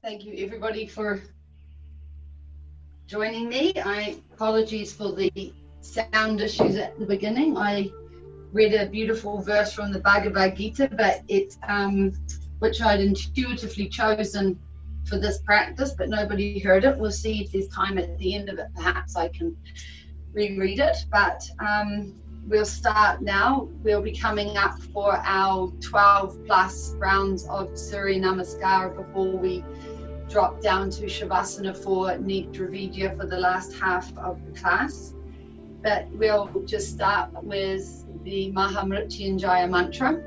Thank you everybody for joining me. Apologies for the sound issues at the beginning. I read a beautiful verse from the Bhagavad Gita, but which I'd intuitively chosen for this practice, but nobody heard it. We'll see if there's time at the end of it. Perhaps I can reread it, but we'll start now. We'll be coming up for our 12 plus rounds of Surya Namaskara before we drop down to Shavasana for Nidra for the last half of the class. But we'll just start with the Mahamrityunjaya mantra,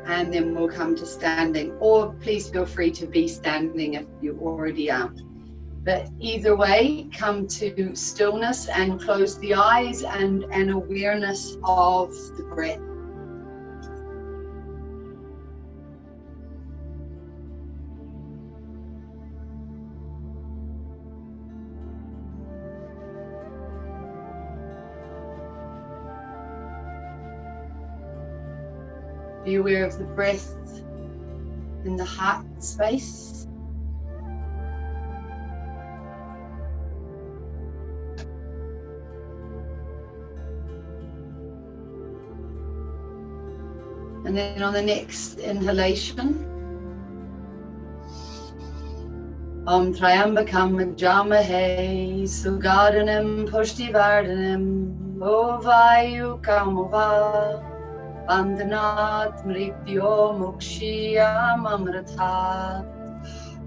and then we'll come to standing, or please feel free to be standing if you already are. But either way, come to stillness and close the eyes and an awareness of the breath. Be aware of the breath in the heart space. And then on the next inhalation, Om Triambakam Jamahe Sugadanim Pushtivardhanim Ovayukamova Bandhanat Mrityo Mukshiyam Amritat.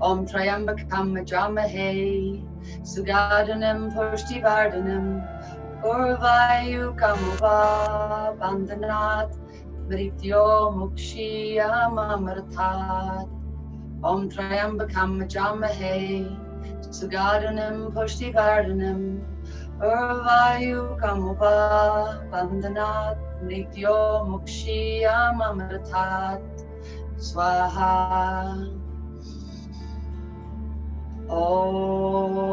Om Triambakam Jamahe Sugadanim Pushtivardhanim Ovayukamova Bandhanat Mrityo Mukshiyam Amritat. Om Triambakam Jamahe Sugadanim Pushtivardhanim Urvayukamova Bandhanat Mrityo Mukshiyam Amritat. Swaha. Om.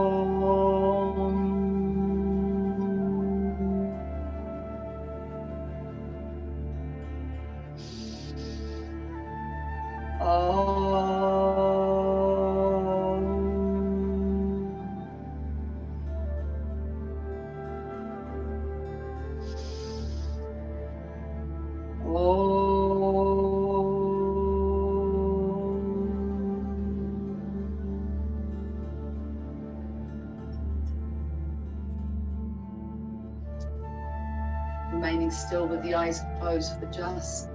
Remaining still with the eyes closed for just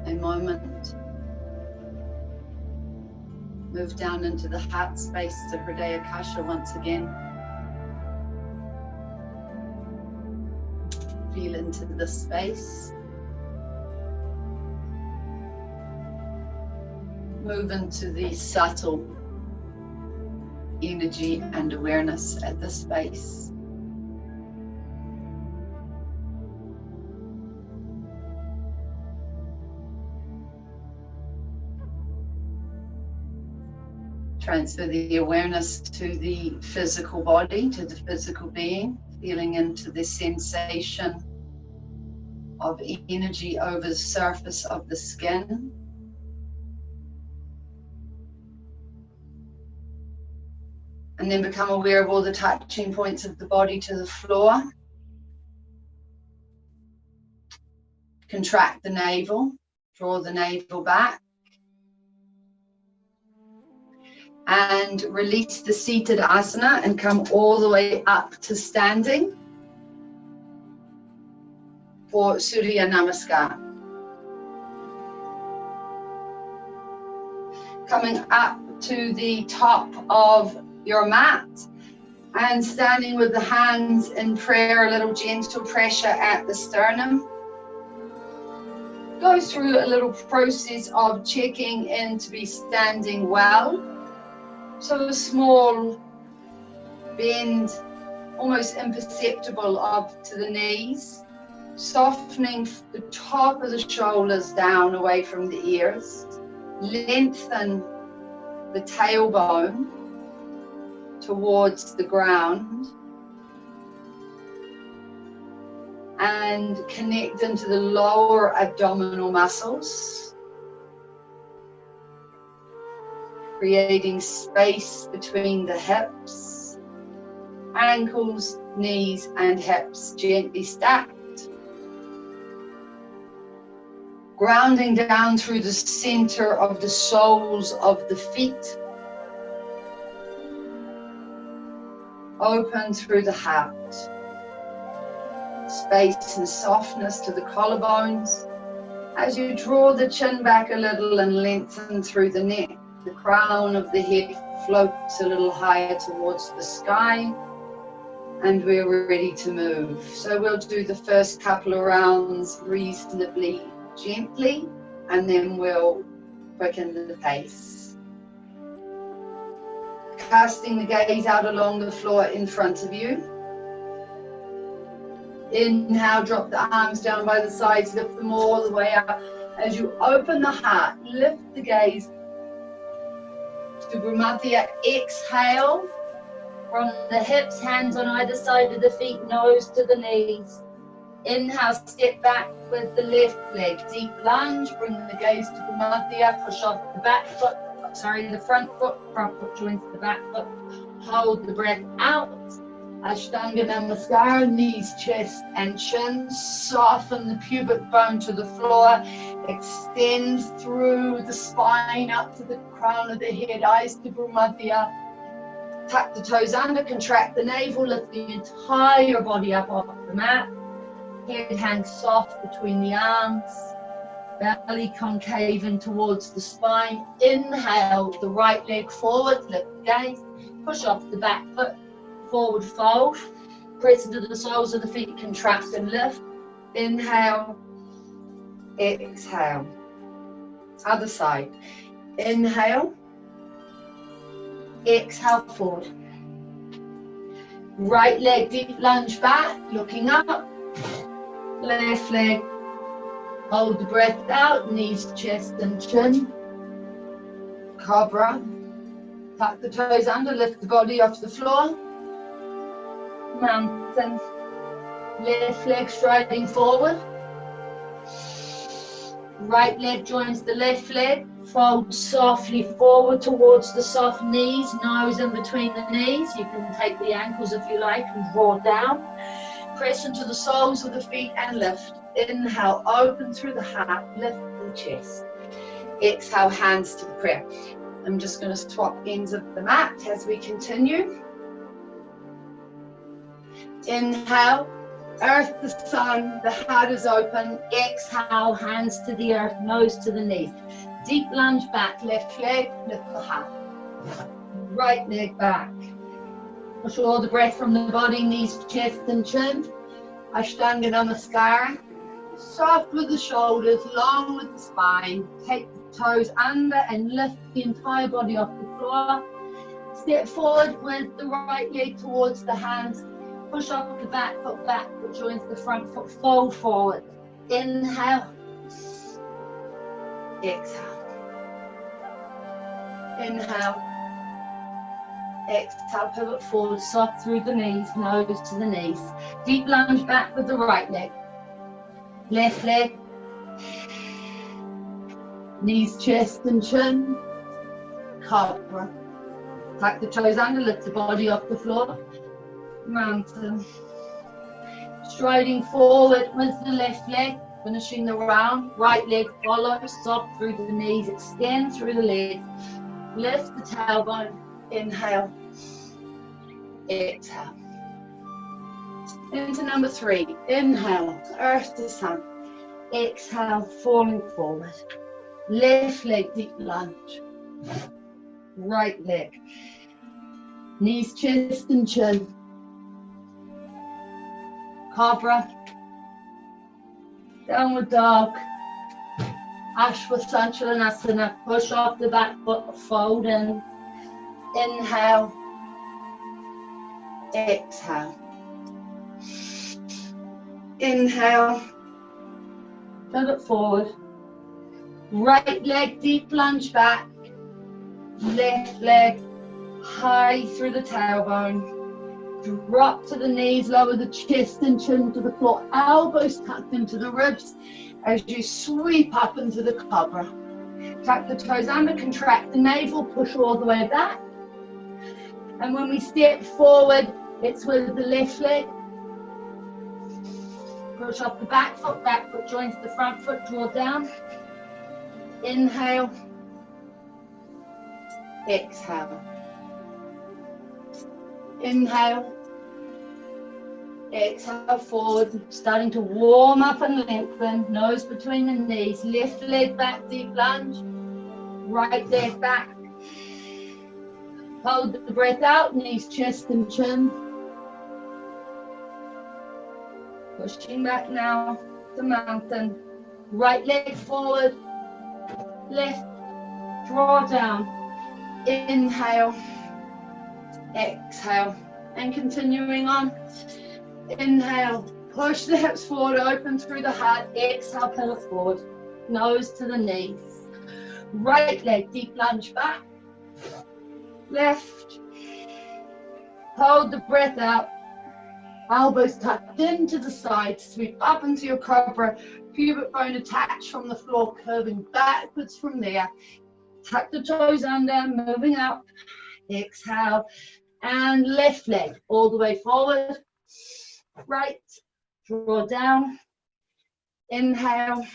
a moment. Move down into the heart space to Hridaya Kasha once again. Feel into the space. Move into the subtle energy and awareness at the space. Transfer the awareness to the physical body, to the physical being, feeling into the sensation of energy over the surface of the skin. And then become aware of all the touching points of the body to the floor. Contract the navel, draw the navel back. And release the seated asana and come all the way up to standing for Surya Namaskara. Coming up to the top of your mat and standing with the hands in prayer, a little gentle pressure at the sternum. Go through a little process of checking in to be standing well. So a small bend, almost imperceptible, up to the knees, softening the top of the shoulders down away from the ears. Lengthen the tailbone towards the ground and connect into the lower abdominal muscles. creating space between the hips, ankles, knees and hips gently stacked. Grounding down through the center of the soles of the feet. Open through the heart. Space and softness to the collarbones. As you draw the chin back a little and lengthen through the neck, the crown of the head floats a little higher towards the sky, and we're ready to move. So we'll do the first couple of rounds reasonably gently, and then we'll quicken the pace. Casting the gaze out along the floor in front of you. Inhale, drop the arms down by the sides, lift them all the way up. As you open the heart, lift the gaze to Bhumadhya. Exhale from the hips, hands on either side of the feet, nose to the knees. Inhale, step back with the left leg. Deep lunge, bring the gaze to Bhumadhya. Push off the back foot, the front foot joins the back foot. Hold the breath out. Ashtanga Namaskara, knees, chest and chin. Soften the pubic bone to the floor. Extend through the spine up to the crown of the head. Eyes to Bhumadhya. Tuck the toes under, contract the navel, lift the entire body up off the mat. Head hangs soft between the arms. Belly concave in towards the spine. Inhale, the right leg forward, lift the gaze. Push off the back foot. Forward fold, press into the soles of the feet, contract and lift. Inhale, exhale. Other side. Inhale, exhale forward. Right leg deep lunge back, looking up. Left leg, hold the breath out, knees, chest and chin. Cobra. Tuck the toes under, lift the body off the floor. Mountain. Left leg striding forward. Right leg joins the left leg. Fold softly forward towards the soft knees. Nose in between the knees. You can take the ankles if you like and draw down. Press into the soles of the feet and lift. Inhale, open through the heart. Lift the chest. Exhale, hands to the prayer. I'm just going to swap ends of the mat as we continue. Inhale, earth the sun, the heart is open. Exhale, hands to the earth, nose to the knees. Deep lunge back, left leg, lift the heart. Right leg back. Push all the breath from the body, knees, chest and chin. Ashtanga Namaskara. Soft with the shoulders, long with the spine. Take the toes under and lift the entire body off the floor. Step forward with the right leg towards the hands. Push off the back foot joins the front foot, fold forward. Inhale. Exhale. Inhale. Exhale, pivot forward, soft through the knees, nose to the knees. Deep lunge back with the right leg. Left leg. Knees, chest and chin. Cobra. Tuck the toes under, lift the body off the floor. Mountain. Striding forward with the left leg, finishing the round. Right leg follows, soft through the knees, extend through the legs. Lift the tailbone. Inhale. Exhale. Into number 3. Inhale, earth to sun. Exhale, falling forward. Left leg deep lunge. Right leg. Knees, chest and chin. Cobra. Downward dog. Ashwasanthalanasana. Push off the back foot, fold in. Inhale. Exhale. Inhale. Pivot forward. Right leg deep lunge back. Left leg high through the tailbone. Drop to the knees, lower the chest and chin to the floor. Elbows tucked into the ribs as you sweep up into the cobra. Tuck the toes under, contract the navel, push all the way back. And when we step forward, it's with the left leg. Push off the back foot joins the front foot, draw down. Inhale. Exhale. Inhale. Exhale forward, starting to warm up and lengthen. Nose between the knees. Left leg back, deep lunge. Right leg back. Hold the breath out, knees, chest and chin. Pushing back now to mountain. Right leg forward. Left. Draw down. Inhale. Exhale. And continuing on. Inhale. Push the hips forward, open through the heart. Exhale, pelvis forward. Nose to the knees. Right leg, deep lunge back. Left. Hold the breath out. Elbows tucked into the side. Sweep up into your cobra. Pubic bone attached from the floor, curving backwards from there. Tuck the toes under, moving up. Exhale. And left leg all the way forward. Right. Draw down. Inhale.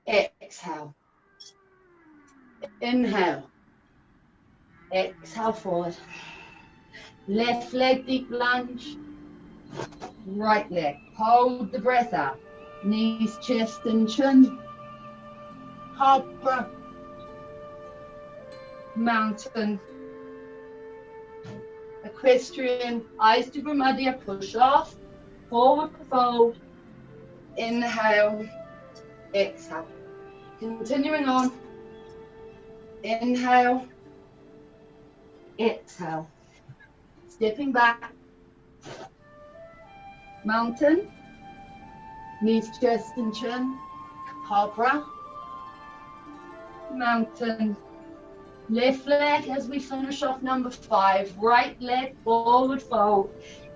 Exhale. Inhale. Exhale forward. Left leg, deep lunge. Right leg. Hold the breath out. Knees, chest and chin. Cobra. Mountain. Equestrian. Eyes to Brahmadya. Push off. Forward fold. Inhale. Exhale. Continuing on. Inhale. Exhale. Stepping back. Mountain. Knees, chest and chin. Cobra. Mountain. Left leg as we finish off number 5. Right leg forward fold.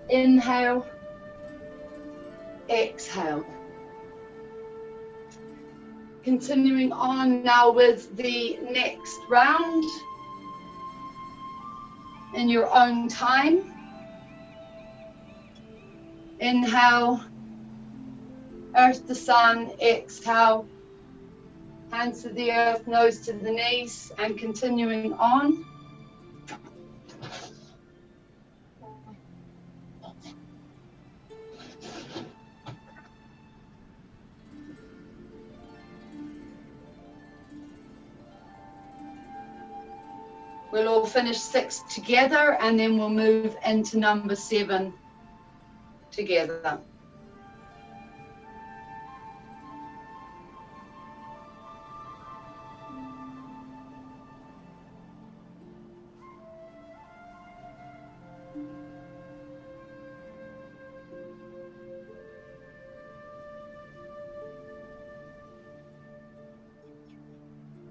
Inhale. Exhale. Continuing on now with the next round. In your own time. Inhale, earth to sun, exhale, hands to the earth, nose to the knees, and continuing on. We'll all finish 6 together and then we'll move into number 7 together.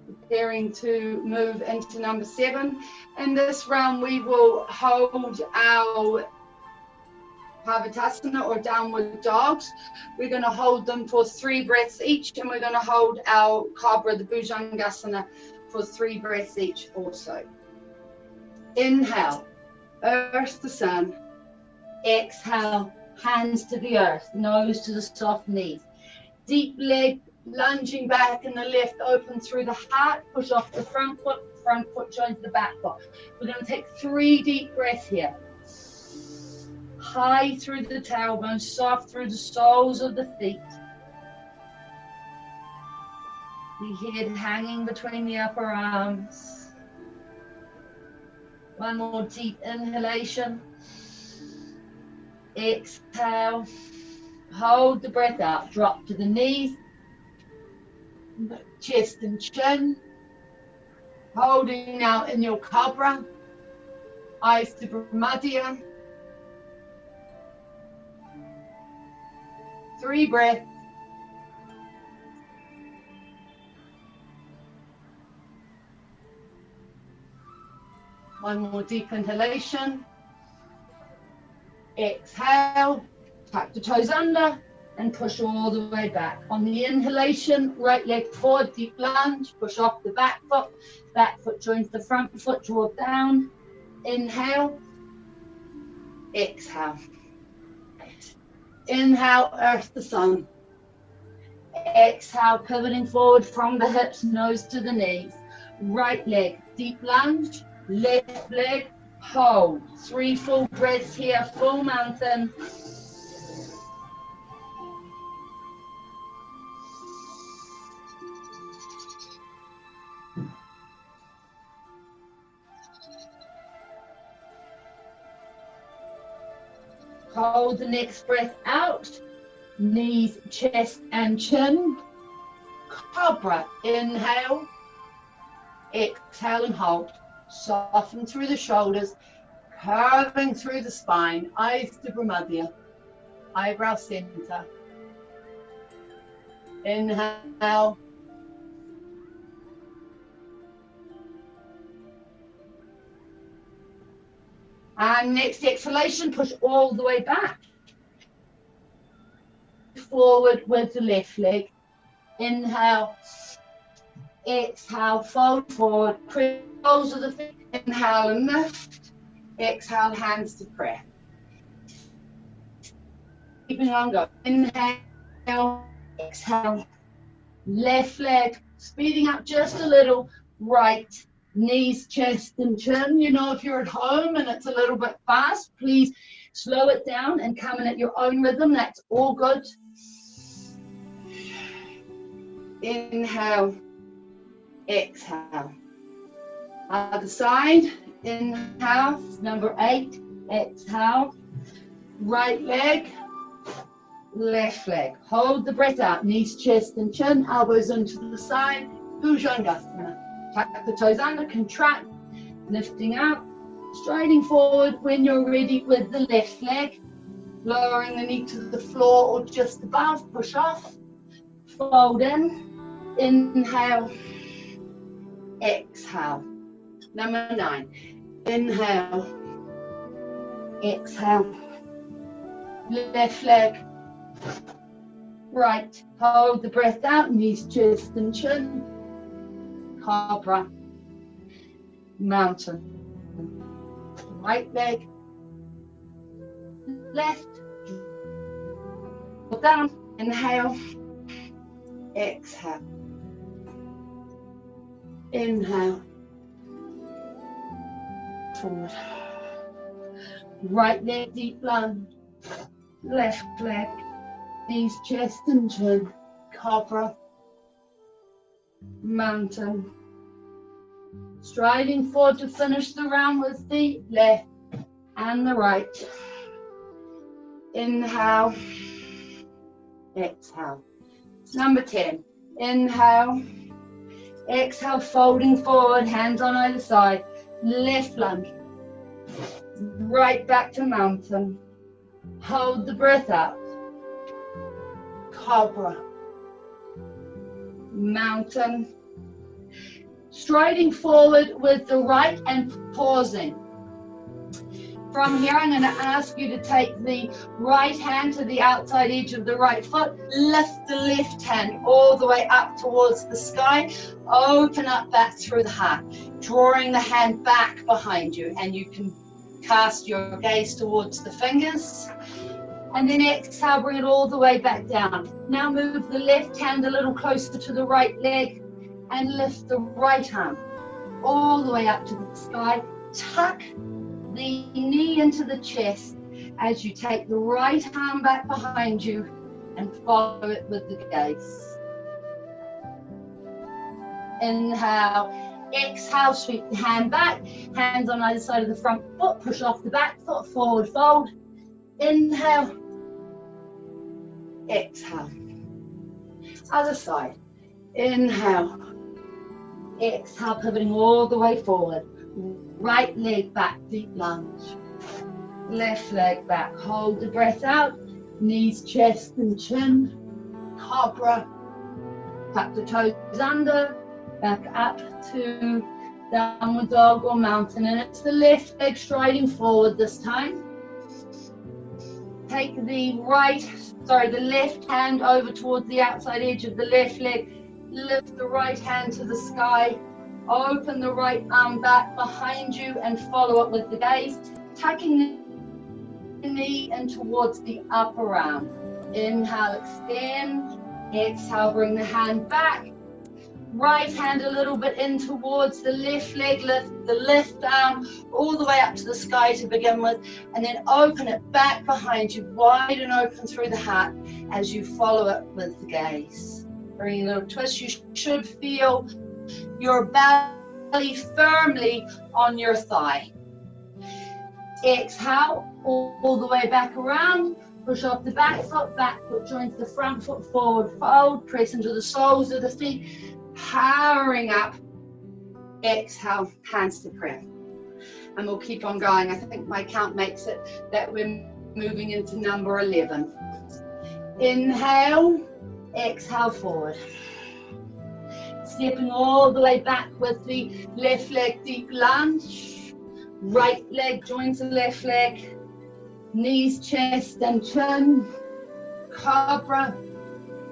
Preparing to move into number 7. In this round, we will hold our Parvatasana or downward dogs. We're going to hold them for 3 breaths each, and we're going to hold our Cobra, the Bhujangasana, for 3 breaths each also. Inhale, earth to sun. Exhale, hands to the earth, nose to the soft knees. Deep leg, lunging back in the left, open through the heart, push off the front foot joins the back foot. We're going to take 3 deep breaths here. High through the tailbone, soft through the soles of the feet. The head hanging between the upper arms. One more deep inhalation. Exhale. Hold the breath out. Drop to the knees. Chest and chin. Holding now in your Cobra. Eyes to Brahmadya. 3 breaths. One more deep inhalation. Exhale. Tuck the toes under. and push all the way back. On the inhalation, right leg forward, deep lunge, push off the back foot joins the front foot, draw down, inhale, exhale. Inhale, earth the sun. Exhale, pivoting forward from the hips, nose to the knees. Right leg, deep lunge, left leg, hold. 3 full breaths here, full mountain. Hold the next breath out. Knees, chest and chin. Cobra, inhale. Exhale and hold. Soften through the shoulders, curving through the spine. Eyes to Brahmadya. Eyebrow center. Inhale. And next exhalation, push all the way back. Forward with the left leg. Inhale. Exhale, fold forward. Soles of the feet. Inhale and lift. Exhale, hands to prayer. Keeping on going. Inhale. Exhale. Left leg. Speeding up just a little. Right. Knees, chest and chin. You know, if you're at home and it's a little bit fast, please slow it down and come in at your own rhythm. That's all good. Inhale. Exhale. Other side. Inhale. Number 8. Exhale. Right leg. Left leg. Hold the breath out. Knees, chest and chin. Elbows into the side. Bhujangasana. Tuck the toes under, contract, lifting up, striding forward when you're ready with the left leg, lowering the knee to the floor or just above, push off, fold in, inhale, exhale. Number 9, inhale, exhale, left leg, right, hold the breath out, knees, chest and chin. Cobra, mountain, right leg, left, down, inhale, exhale, inhale, forward, right leg, deep lunge, left leg, knees, chest and chin, cobra, mountain, striding forward to finish the round with the left and the right. Inhale, exhale. Number 10, inhale, exhale, folding forward, hands on either side, left lunge, right back to mountain, hold the breath out, cobra, mountain, striding forward with the right and pausing. From here, I'm going to ask you to take the right hand to the outside edge of the right foot, lift the left hand all the way up towards the sky, open up back through the heart, drawing the hand back behind you, and you can cast your gaze towards the fingers. And then exhale, bring it all the way back down. Now move the left hand a little closer to the right leg and lift the right arm all the way up to the sky. Tuck the knee into the chest as you take the right arm back behind you and follow it with the gaze. Inhale, exhale, sweep the hand back, hands on either side of the front foot, push off the back foot, forward fold. Inhale, exhale, other side. Inhale, exhale, pivoting all the way forward. Right leg back, deep lunge. Left leg back, hold the breath out. Knees, chest and chin. Cobra. Tuck the toes under. Back up to downward dog or mountain. And it's the left leg striding forward this time. Take the left hand over towards the outside edge of the left leg. Lift the right hand to the sky. Open the right arm back behind you and follow it with the gaze. Tucking the knee in towards the upper arm. Inhale, extend. Exhale, bring the hand back. Right hand a little bit in towards the left leg, lift the left arm all the way up to the sky to begin with, and then open it back behind you, wide and open through the heart as you follow it with the gaze. Bring a little twist. You should feel your belly firmly on your thigh. Exhale, all the way back around. Push off the back foot joins the front foot, forward fold, press into the soles of the feet. Powering up. Exhale, hands to prayer. And we'll keep on going. I think my count makes it that we're moving into number 11. Inhale, exhale forward. Stepping all the way back with the left leg, deep lunge. Right leg joins the left leg. Knees, chest and chin. Cobra.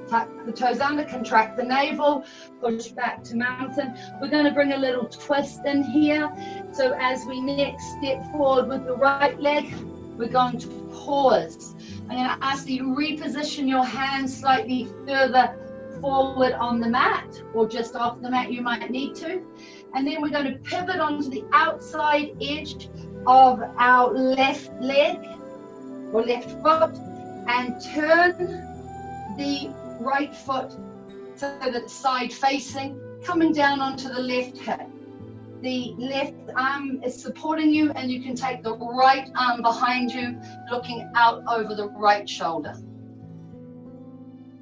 Tuck the toes under, contract the navel, push back to mountain. We're going to bring a little twist in here. So as we next step forward with the right leg, we're going to pause. I'm going to ask that you reposition your hands slightly further forward on the mat, or just off the mat, you might need to. And then we're going to pivot onto the outside edge of our left leg or left foot and turn the right foot so that it's side facing, coming down onto the left hip. The left arm is supporting you, and you can take the right arm behind you, looking out over the right shoulder.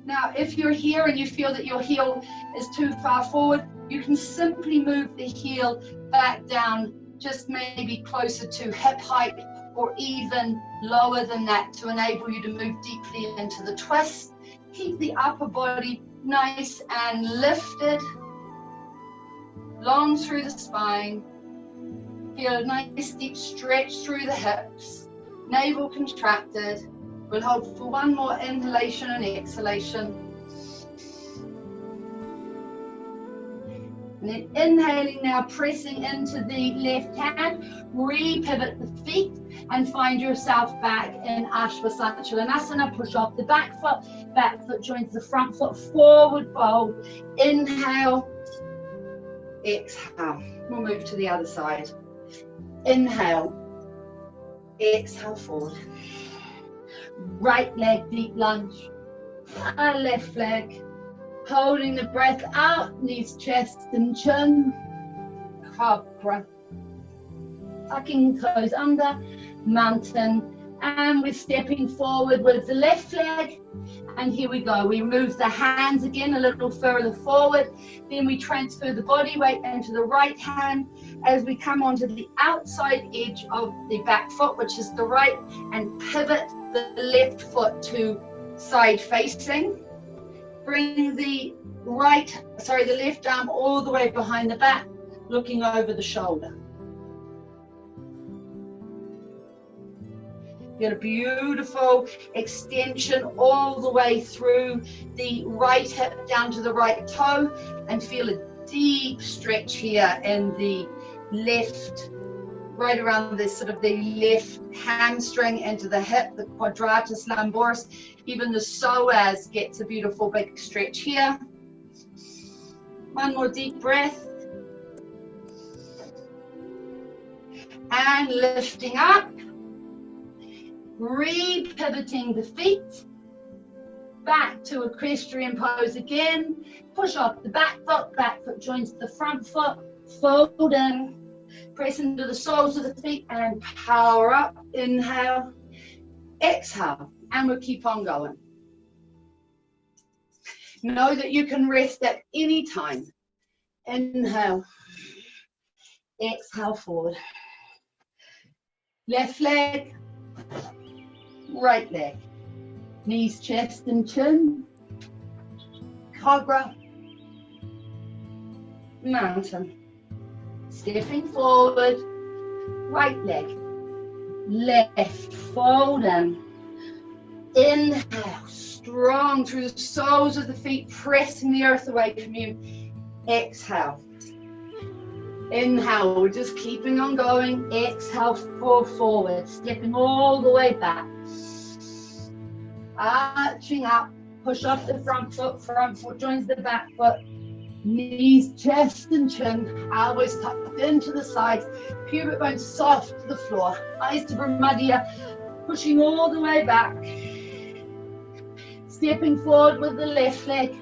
Now, if you're here and you feel that your heel is too far forward, you can simply move the heel back down, just maybe closer to hip height or even lower than that, to enable you to move deeply into the twist. Keep the upper body nice and lifted, long through the spine. Feel a nice deep stretch through the hips, navel contracted. We'll hold for one more inhalation and exhalation. And then inhaling now, pressing into the left hand, re-pivot the feet and find yourself back in Ashvasanchalanasana. Push off the back foot joins the front foot, forward fold. Inhale, exhale. We'll move to the other side. Inhale, exhale forward. Right leg, deep lunge. And left leg. Holding the breath out, knees, chest and chin. Cobra. Tucking toes under, mountain. And we're stepping forward with the left leg. And here we go. We move the hands again a little further forward. Then we transfer the body weight into the right hand as we come onto the outside edge of the back foot, which is the right, and pivot the left foot to side facing. Bring the left arm all the way behind the back, looking over the shoulder. Get a beautiful extension all the way through the right hip down to the right toe, and feel a deep stretch here in the left, right around this sort of the left hamstring into the hip, the quadratus lumboris. Even the psoas gets a beautiful big stretch here. One more deep breath. And lifting up. Re-pivoting the feet. Back to equestrian pose again. Push off the back foot joins the front foot. Fold in. Press into the soles of the feet and power up. Inhale. Exhale. And we'll keep on going. Know that you can rest at any time. Inhale. Exhale forward. Left leg. Right leg. Knees, chest and chin. Cobra. Mountain. Stepping forward. Right leg. Left. Fold in. Inhale, strong through the soles of the feet, pressing the earth away from you. Exhale. Inhale, we're just keeping on going. Exhale, fall forward, stepping all the way back. Arching up, push off the front foot joins the back foot. Knees, chest and chin, elbows tucked into the sides, pubic bone soft to the floor. Eyes to Brahmadya, pushing all the way back. Stepping forward with the left leg.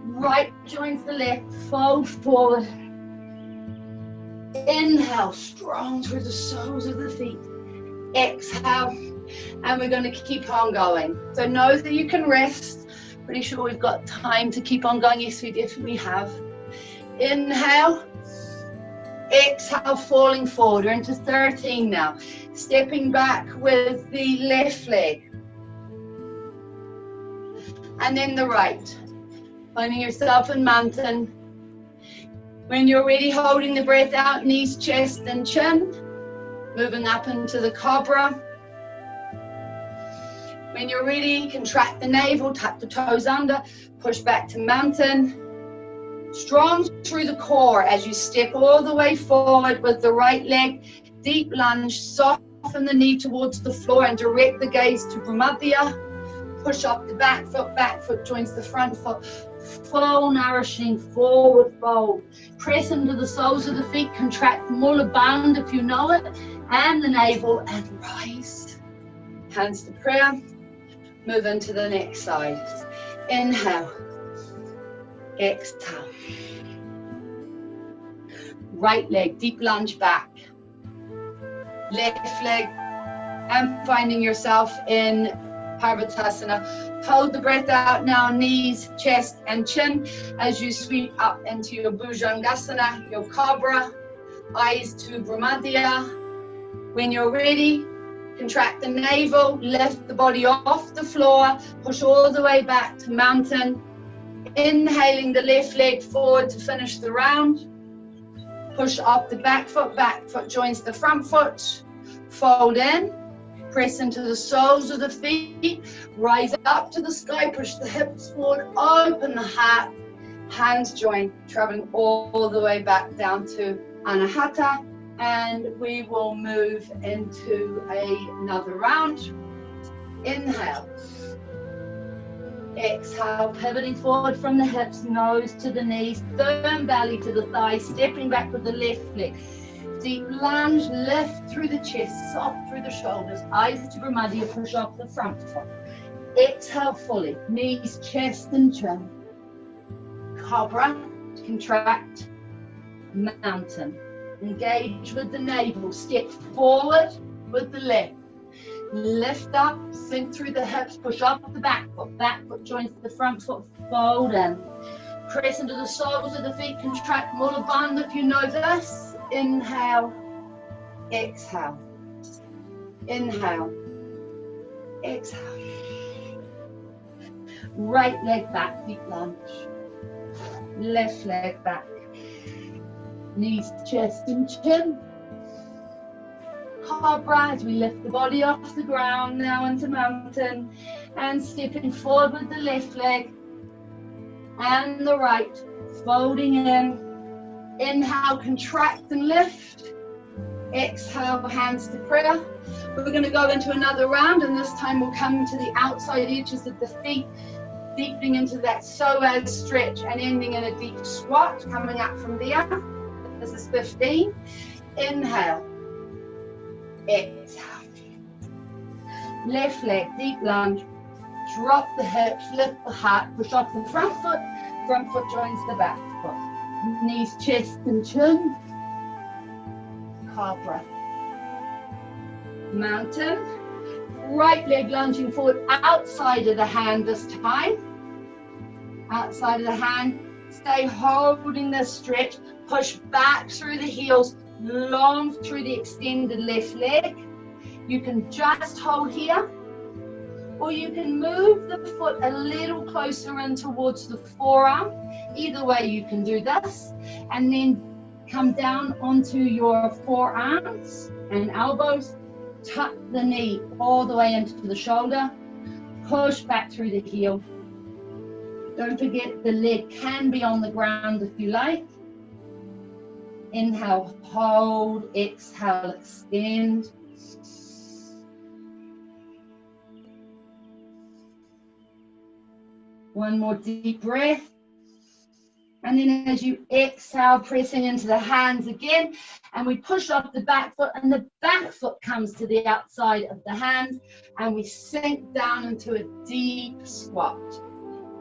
Right joins the left, fold forward. Inhale, strong through the soles of the feet. Exhale, and we're going to keep on going. So know that you can rest. Pretty sure we've got time to keep on going. Yes, we definitely have. Inhale. Exhale, falling forward. We're into 13 now. Stepping back with the left leg. And then the right. Finding yourself in mountain. When you're ready, holding the breath out, knees, chest and chin. Moving up into the cobra. When you're ready, contract the navel, tuck the toes under, push back to mountain. Strong through the core as you step all the way forward with the right leg. Deep lunge, soften the knee towards the floor and direct the gaze to Brahmadya. Push up the back foot joins the front foot. Full nourishing forward fold. Press into the soles of the feet, contract the Mula Bandha if you know it, and the navel, and rise. Hands to prayer. Move into the next side. Inhale. Exhale. Right leg, deep lunge back. Left leg, and finding yourself in Parvatasana. Hold the breath out now, knees, chest and chin as you sweep up into your Bhujangasana, your Cobra. Eyes to Brahmadya. When you're ready, contract the navel, lift the body off the floor, push all the way back to mountain. Inhaling the left leg forward to finish the round. Push up the back foot joins the front foot. Fold in, press into the soles of the feet, rise up to the sky, push the hips forward, open the heart, hands join, traveling all the way back down to Anahata. And we will move into another round. Inhale. Exhale, pivoting forward from the hips, nose to the knees, firm belly to the thighs, stepping back with the left leg. Deep lunge, lift through the chest, soft through the shoulders, eyes to Brahmadya, push up the front foot. Exhale fully, knees, chest and chin. Cobra, contract, mountain. Engage with the navel, step forward with the left. Lift up, sink through the hips, push up the back foot joins the front foot, fold in. Press into the soles of the feet, contract Mula Bandha if you know this. Inhale, exhale. Inhale, exhale. Right leg back, deep lunge. Left leg back. Knees, chest and chin. Cobra as we lift the body off the ground now into mountain and stepping forward with the left leg and the right, folding in. Inhale, contract and lift. Exhale, hands to prayer. We're going to go into another round, and this time we'll come to the outside edges of the feet, deepening into that psoas stretch and ending in a deep squat, coming up from there. This is 15. Inhale. Exhale. Left leg, deep lunge. Drop the hips, lift the heart, push up the front foot joins the back foot. Knees, chest and chin. Cobra. Mountain. Right leg lunging forward outside of the hand this time. Outside of the hand. Stay holding this stretch. Push back through the heels, long through the extended left leg. You can just hold here, or you can move the foot a little closer in towards the forearm. Either way you can do this, and then come down onto your forearms and elbows, Tuck the knee all the way into the shoulder. Push back through the heel. Don't forget the leg can be on the ground if you like. Inhale, hold, exhale, extend. One more deep breath. And then as you exhale, pressing into the hands again, and we push off the back foot, and the back foot comes to the outside of the hands, and we sink down into a deep squat.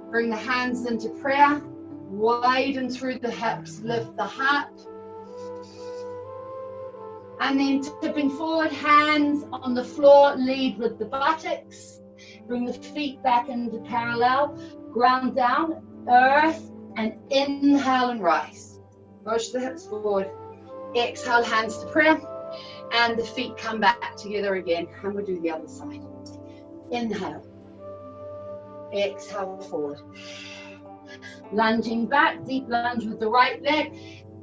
Bring the hands into prayer, widen through the hips, lift the heart. And then tipping forward, hands on the floor, lead with the buttocks. Bring the feet back into parallel, ground down, earth, and inhale and rise. Push the hips forward. Exhale, hands to prayer, and the feet come back together again. And we'll do the other side. Inhale. Exhale, forward. Lunging back, deep lunge with the right leg.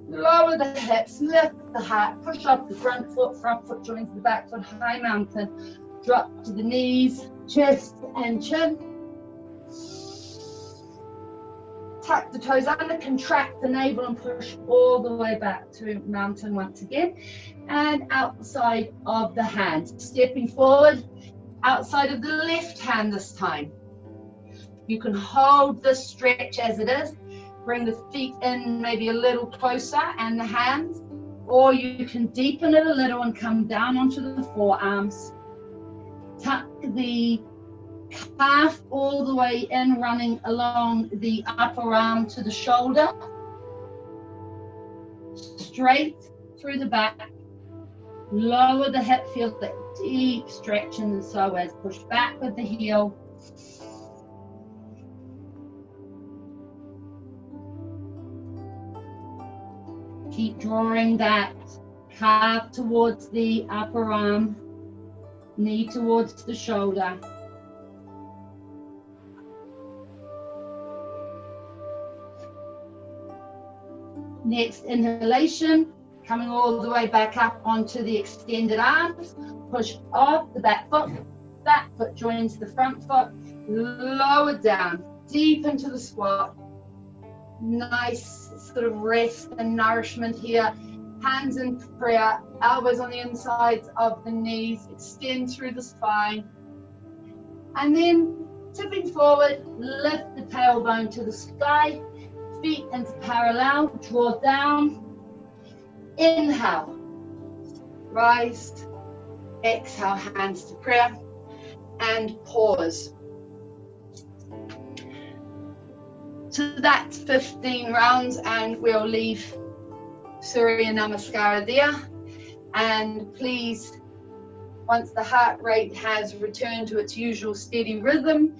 Lower the hips, lift the heart, push up the front foot joins the back foot, high mountain. Drop to the knees, chest and chin. Tuck the toes under, contract the navel and push all the way back to mountain once again. And outside of the hand, stepping forward, outside of the left hand this time. You can hold this stretch as it is. Bring the feet in maybe a little closer and the hands, or you can deepen it a little and come down onto the forearms. Tuck the calf all the way in, running along the upper arm to the shoulder. Straight through the back. Lower the hip, feel that deep stretch in the psoas. Push back with the heel. Keep drawing that calf towards the upper arm, knee towards the shoulder. Next inhalation, coming all the way back up onto the extended arms. Push off the back foot joins the front foot, lower down, deep into the squat. Nice sort of rest and nourishment here. Hands in prayer, elbows on the insides of the knees, extend through the spine. And then tipping forward, lift the tailbone to the sky, feet into parallel, draw down. Inhale, rise. Exhale, hands to prayer, and pause. So that's 15 rounds, and we'll leave Surya Namaskara there. And please, once the heart rate has returned to its usual steady rhythm,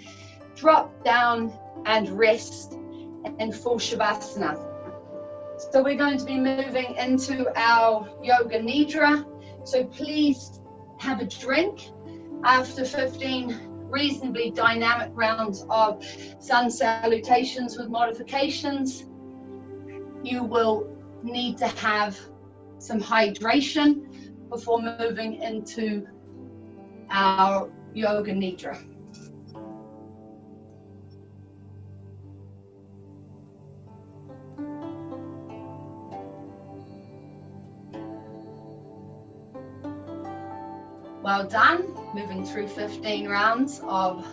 drop down and rest in full Shavasana. So we're going to be moving into our Yoga Nidra. So please have a drink after 15 reasonably dynamic rounds of sun salutations with modifications. You will need to have some hydration before moving into our Yoga Nidra. Well done. Moving through 15 rounds of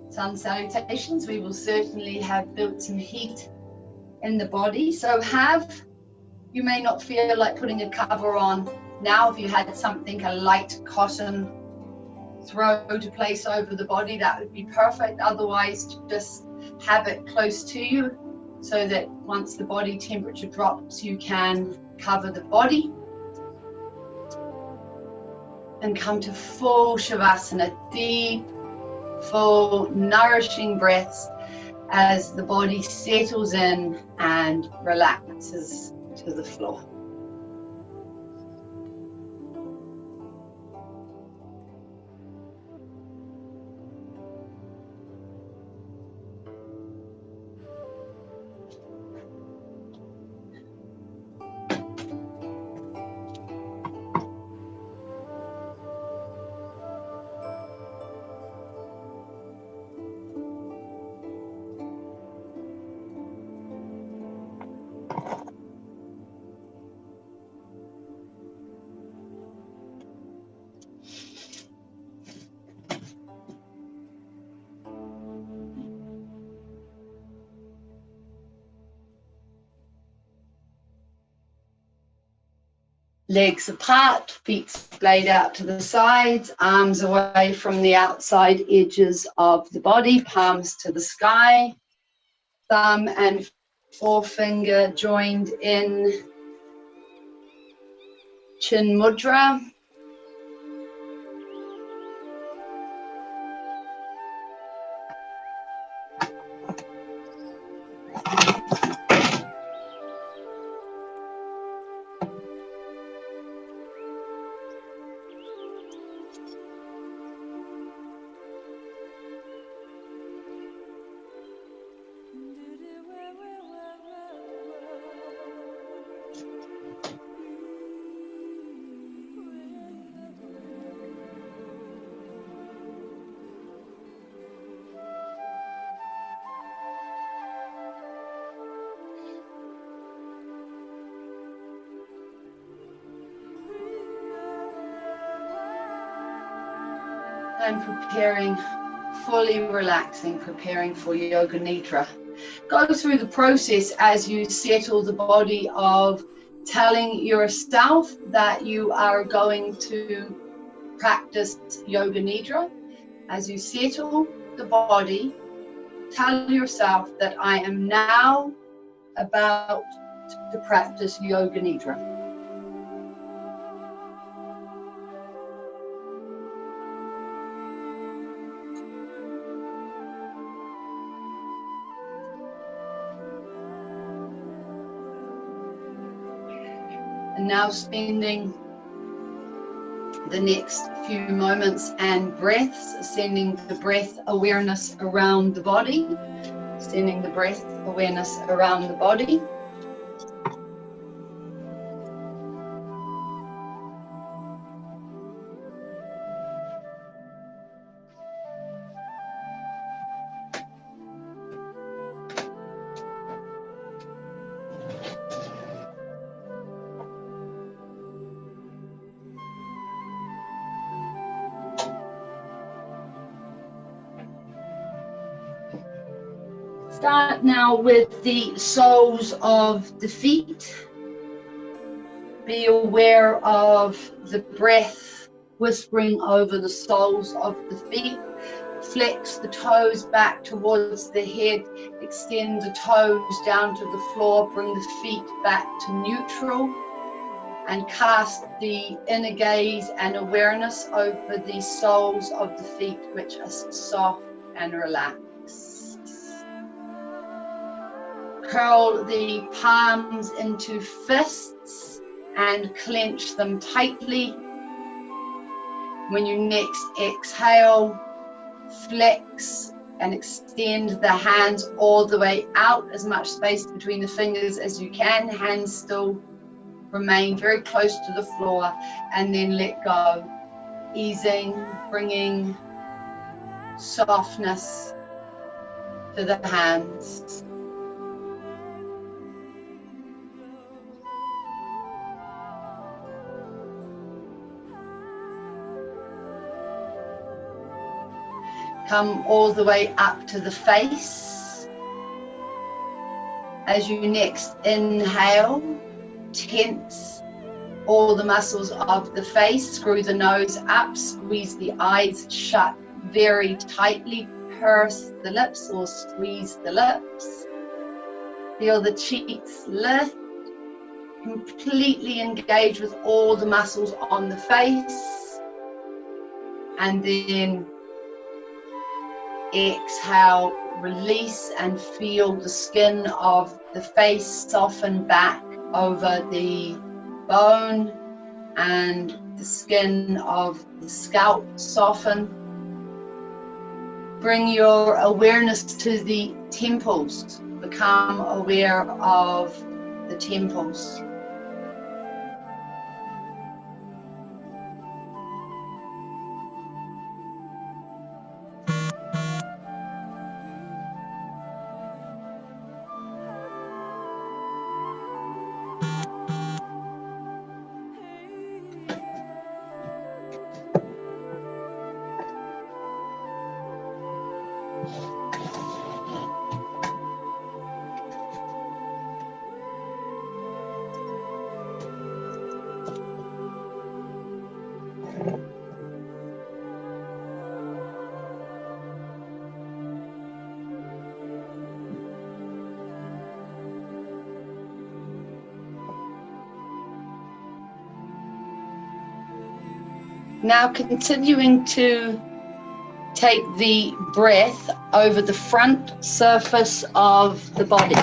sun salutations, we will certainly have built some heat in the body. So you may not feel like putting a cover on now. If you had something, a light cotton throw to place over the body, that would be perfect. Otherwise, just have it close to you so that once the body temperature drops, you can cover the body. And come to full Shavasana, deep, full, nourishing breaths as the body settles in and relaxes to the floor. Legs apart, feet splayed out to the sides, arms away from the outside edges of the body, palms to the sky, thumb and forefinger joined in Chin Mudra. And preparing, fully relaxing, preparing for Yoga Nidra. Go through the process as you settle the body of telling yourself that you are going to practice Yoga Nidra. As you settle the body, tell yourself that I am now about to practice Yoga Nidra. And now spending the next few moments and breaths, sending the breath awareness around the body, sending the breath awareness around the body. Start now with the soles of the feet. Be aware of the breath whispering over the soles of the feet. Flex the toes back towards the head. Extend the toes down to the floor. Bring the feet back to neutral. And cast the inner gaze and awareness over the soles of the feet, which are soft and relaxed. Curl the palms into fists and clench them tightly. When you next exhale, flex and extend the hands all the way out, as much space between the fingers as you can. Hands still remain very close to the floor, and then let go, easing, bringing softness to the hands. Come all the way up to the face. As you next inhale, tense all the muscles of the face. Screw the nose up, squeeze the eyes shut very tightly, purse the lips or squeeze the lips. Feel the cheeks lift. Completely engage with all the muscles on the face. And then exhale, release, and feel the skin of the face soften back over the bone, and the skin of the scalp soften. Bring your awareness to the temples. Become aware of the temples. Now continuing to take the breath over the front surface of the body.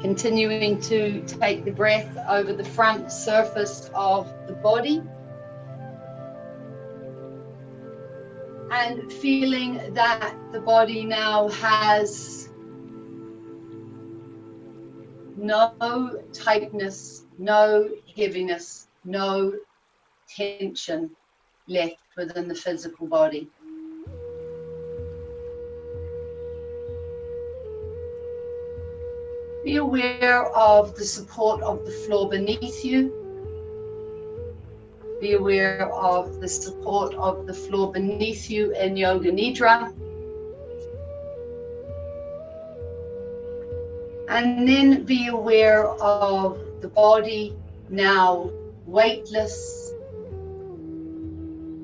Continuing to take the breath over the front surface of the body. And feeling that the body now has no tightness, no heaviness, no tension left within the physical body. Be aware of the support of the floor beneath you. Be aware of the support of the floor beneath you in Yoga Nidra. And then be aware of the body now weightless,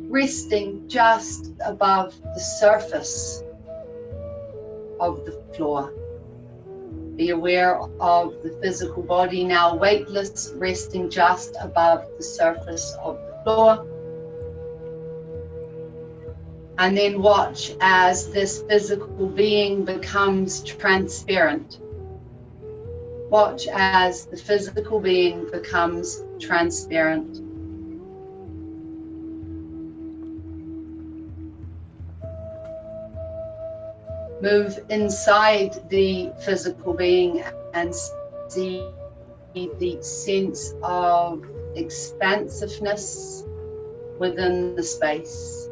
resting just above the surface of the floor. Be aware of the physical body now weightless, resting just above the surface of the floor. And then watch as this physical being becomes transparent. Watch as the physical being becomes transparent. Move inside the physical being and see the sense of expansiveness within the space.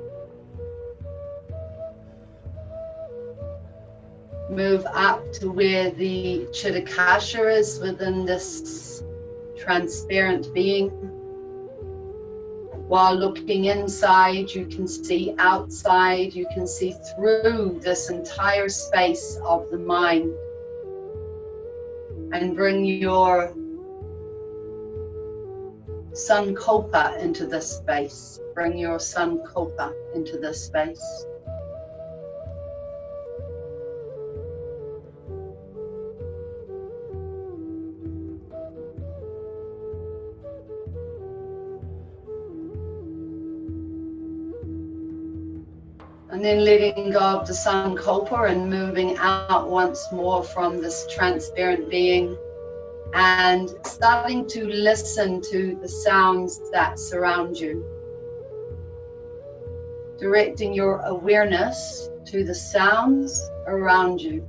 Move up to where the Chitakasha is within this transparent being. While looking inside, you can see outside, you can see through this entire space of the mind. And bring your Sankalpa into this space. Bring your Sankalpa into this space. And then letting go of the Sankalpa and moving out once more from this transparent being and starting to listen to the sounds that surround you. Directing your awareness to the sounds around you.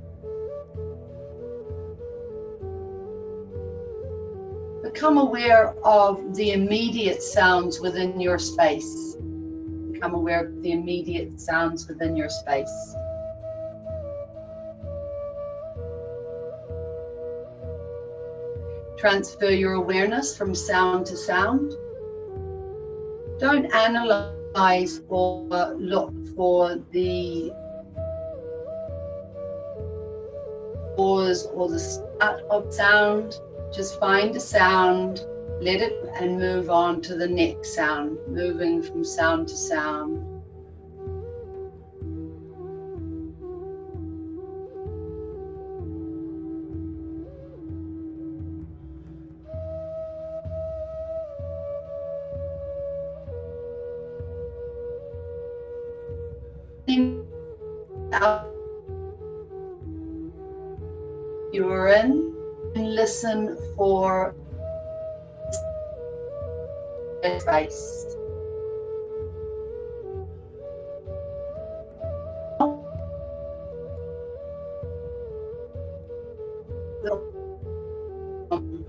Become aware of the immediate sounds within your space. Become aware of the immediate sounds within your space. Transfer your awareness from sound to sound. Don't analyze or look for the pause or the start of sound. Just find a sound, let it, and move on to the next sound, moving from sound to sound. You're in, and listen for space.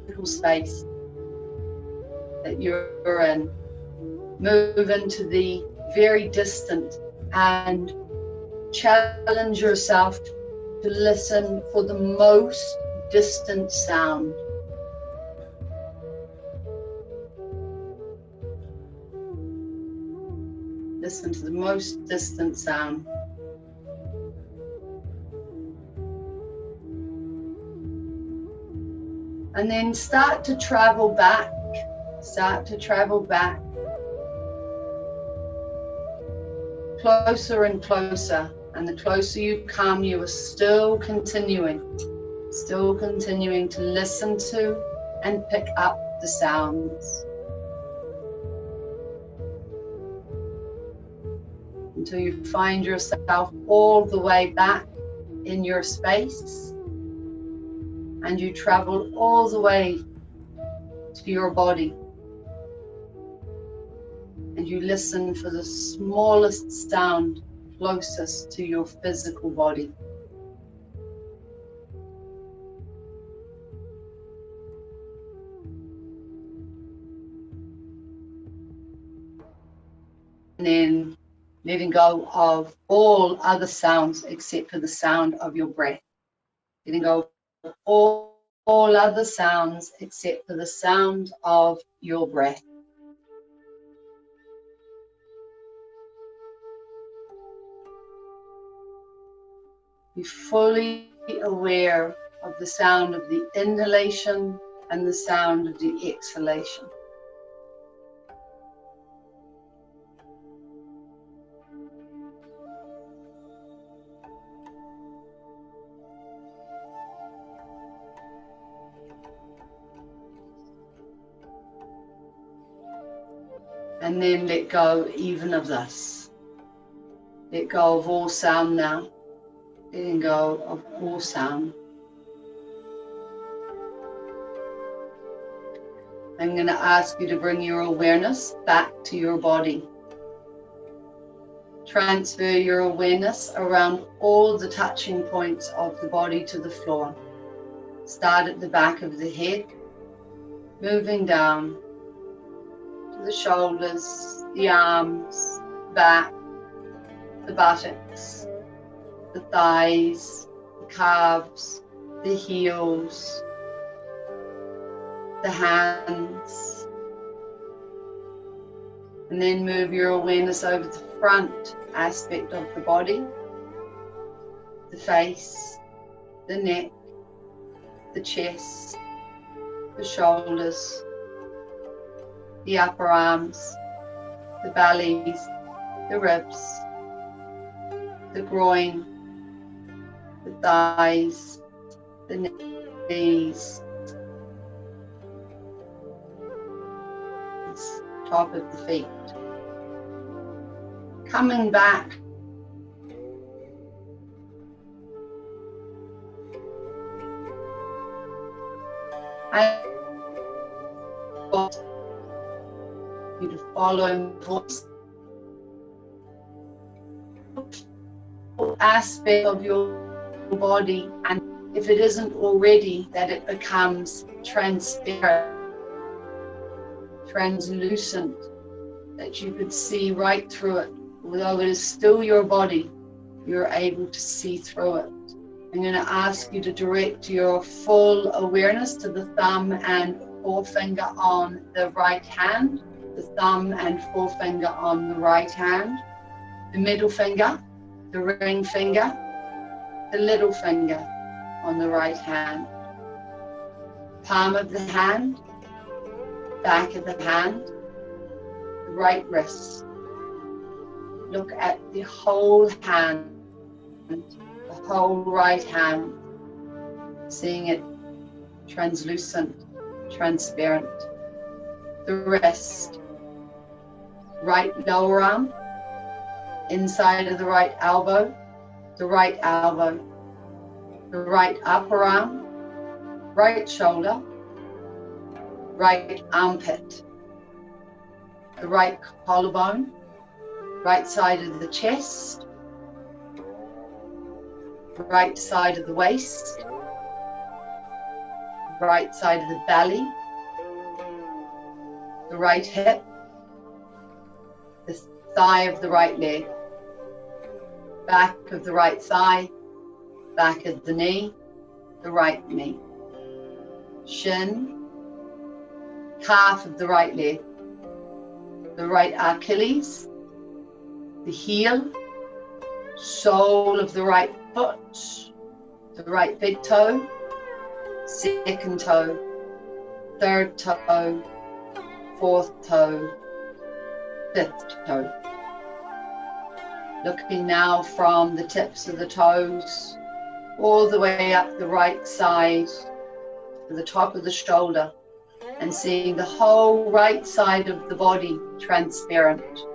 Little space that you're in. Move into the very distant and challenge yourself to listen for the most distant sound. Listen to the most distant sound. And then start to travel back. Start to travel back. Closer and closer. And the closer you come, you are still continuing to listen to and pick up the sounds. until you find yourself all the way back in your space, and you travel all the way to your body, and you listen for the smallest sound closest to your physical body. And then letting go of all other sounds except for the sound of your breath. Letting go of all other sounds except for the sound of your breath. Be fully aware of the sound of the inhalation and the sound of the exhalation. And then let go even of this. Let go of all sound now. Letting go of all sound. I'm going to ask you to bring your awareness back to your body. Transfer your awareness around all the touching points of the body to the floor. Start at the back of the head, moving down to the shoulders, the arms, back, the buttocks, the thighs, the calves, the heels, the hands, and then move your awareness over the front aspect of the body, the face, the neck, the chest, the shoulders, the upper arms, the bellies, the ribs, the groin, the thighs, the knees, top of the feet. Coming back I want you to follow my voice. Aspect of your body, and if it isn't already, that it becomes transparent, translucent, that you could see right through it. Although it is still your body, you're able to see through it. I'm going to ask you to direct your full awareness to the thumb and forefinger on the right hand, the thumb and forefinger on the right hand, the middle finger, the ring finger, the little finger on the right hand, palm of the hand, back of the hand, the right wrist. Look at the whole hand, the whole right hand, seeing it translucent, transparent. The wrist, right lower arm, inside of the right elbow, the right elbow, the right upper arm, right shoulder, right armpit, the right collarbone, right side of the chest, right side of the waist, right side of the belly, the right hip, the thigh of the right leg, back of the right thigh, back of the knee, the right knee, shin, calf of the right leg, the right Achilles, the heel, sole of the right foot, the right big toe, second toe, third toe, fourth toe, fifth toe. Looking now from the tips of the toes all the way up the right side to the top of the shoulder, and seeing the whole right side of the body transparent.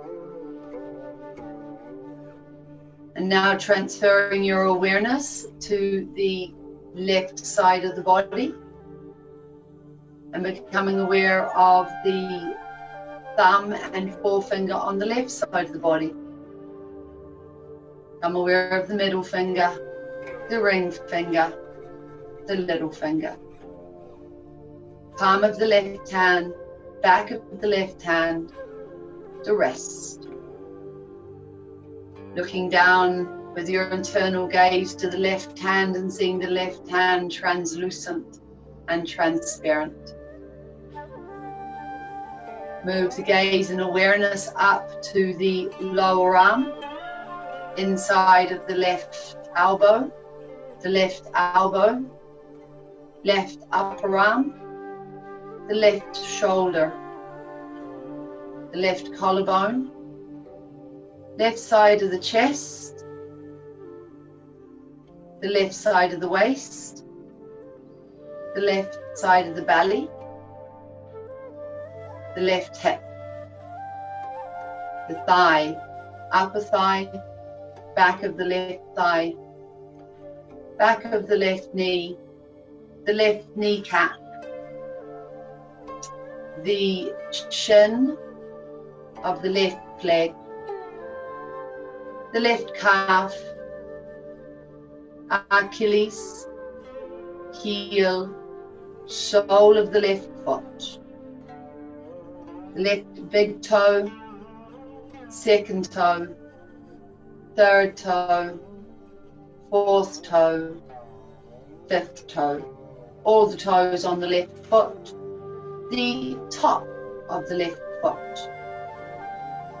And now transferring your awareness to the left side of the body and becoming aware of the thumb and forefinger on the left side of the body. Become aware of the middle finger, the ring finger, the little finger. Palm of the left hand, back of the left hand, the wrist. Looking down with your internal gaze to the left hand and seeing the left hand translucent and transparent. Move the gaze and awareness up to the lower arm, inside of the left elbow, left upper arm, the left shoulder, the left collarbone, left side of the chest, the left side of the waist, the left side of the belly, the left hip, the thigh, upper thigh, back of the left thigh, back of the left knee, the left kneecap, the shin of the left leg, the left calf, Achilles, heel, sole of the left foot, the left big toe, second toe, third toe, fourth toe, fifth toe, all the toes on the left foot, the top of the left foot.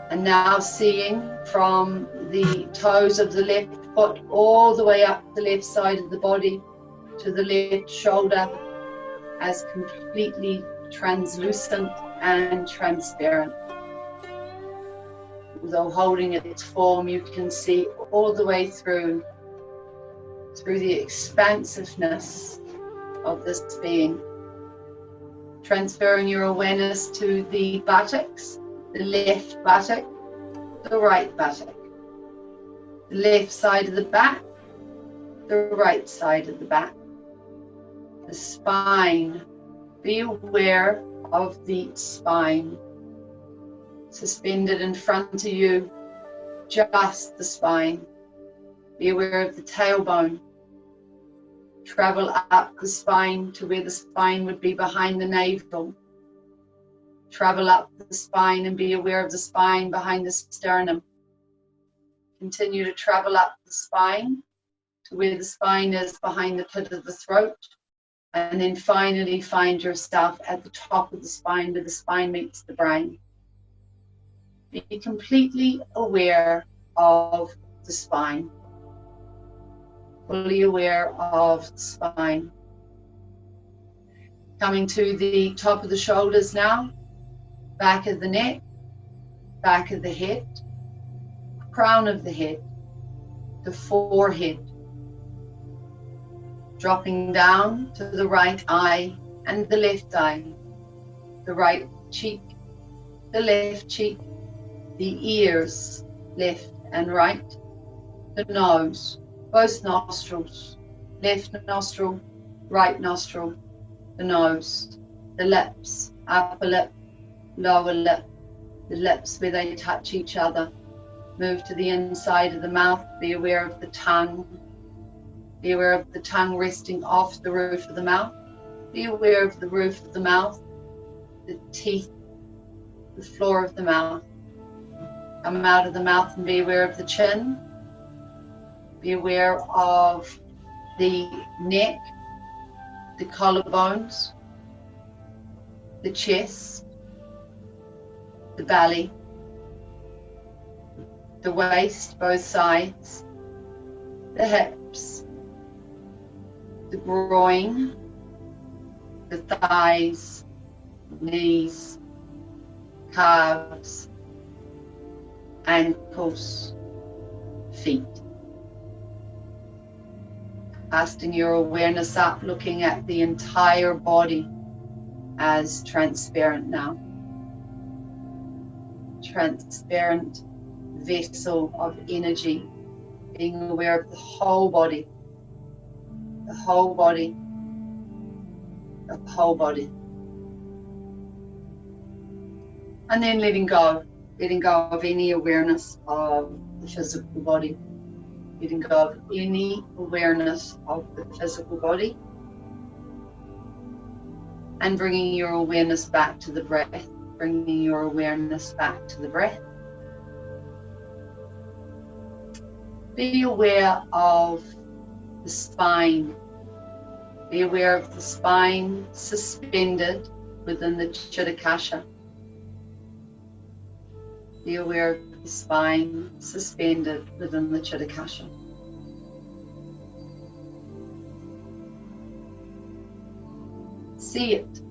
And now seeing from the toes of the left foot all the way up the left side of the body to the left shoulder as completely translucent and transparent. Although holding its form, you can see all the way through the expansiveness of this being. Transferring your awareness to the buttocks, the left buttock, the right buttock, the left side of the back, the right side of the back, the spine. Be aware of the spine. Suspended in front of you, just the spine. Be aware of the tailbone. Travel up the spine to where the spine would be behind the navel. Travel up the spine and be aware of the spine behind the sternum. Continue to travel up the spine to where the spine is behind the pit of the throat. And then finally find yourself at the top of the spine where the spine meets the brain. Be completely aware of the spine. Fully aware of the spine. Coming to the top of the shoulders now. Back of the neck. Back of the head. Crown of the head. The forehead. Dropping down to the right eye and the left eye. The right cheek. The left cheek. The ears, left and right, the nose, both nostrils, left nostril, right nostril, the nose, the lips, upper lip, lower lip, the lips where they touch each other. Move to the inside of the mouth, be aware of the tongue, be aware of the tongue resting off the roof of the mouth, be aware of the roof of the mouth, the teeth, the floor of the mouth. Come out of the mouth and be aware of the chin. Be aware of the neck, the collarbones, the chest, the belly, the waist, both sides, the hips, the groin, the thighs, knees, calves, ankles, feet. Casting your awareness up, looking at the entire body as transparent now. Transparent vessel of energy, being aware of the whole body, the whole body, the whole body. And then letting go of any awareness of the physical body, letting go of any awareness of the physical body, and bringing your awareness back to the breath, bringing your awareness back to the breath. Be aware of the spine. Be aware of the spine suspended within the Chitakasha. Be aware of the spine suspended within the Chitakasha. See it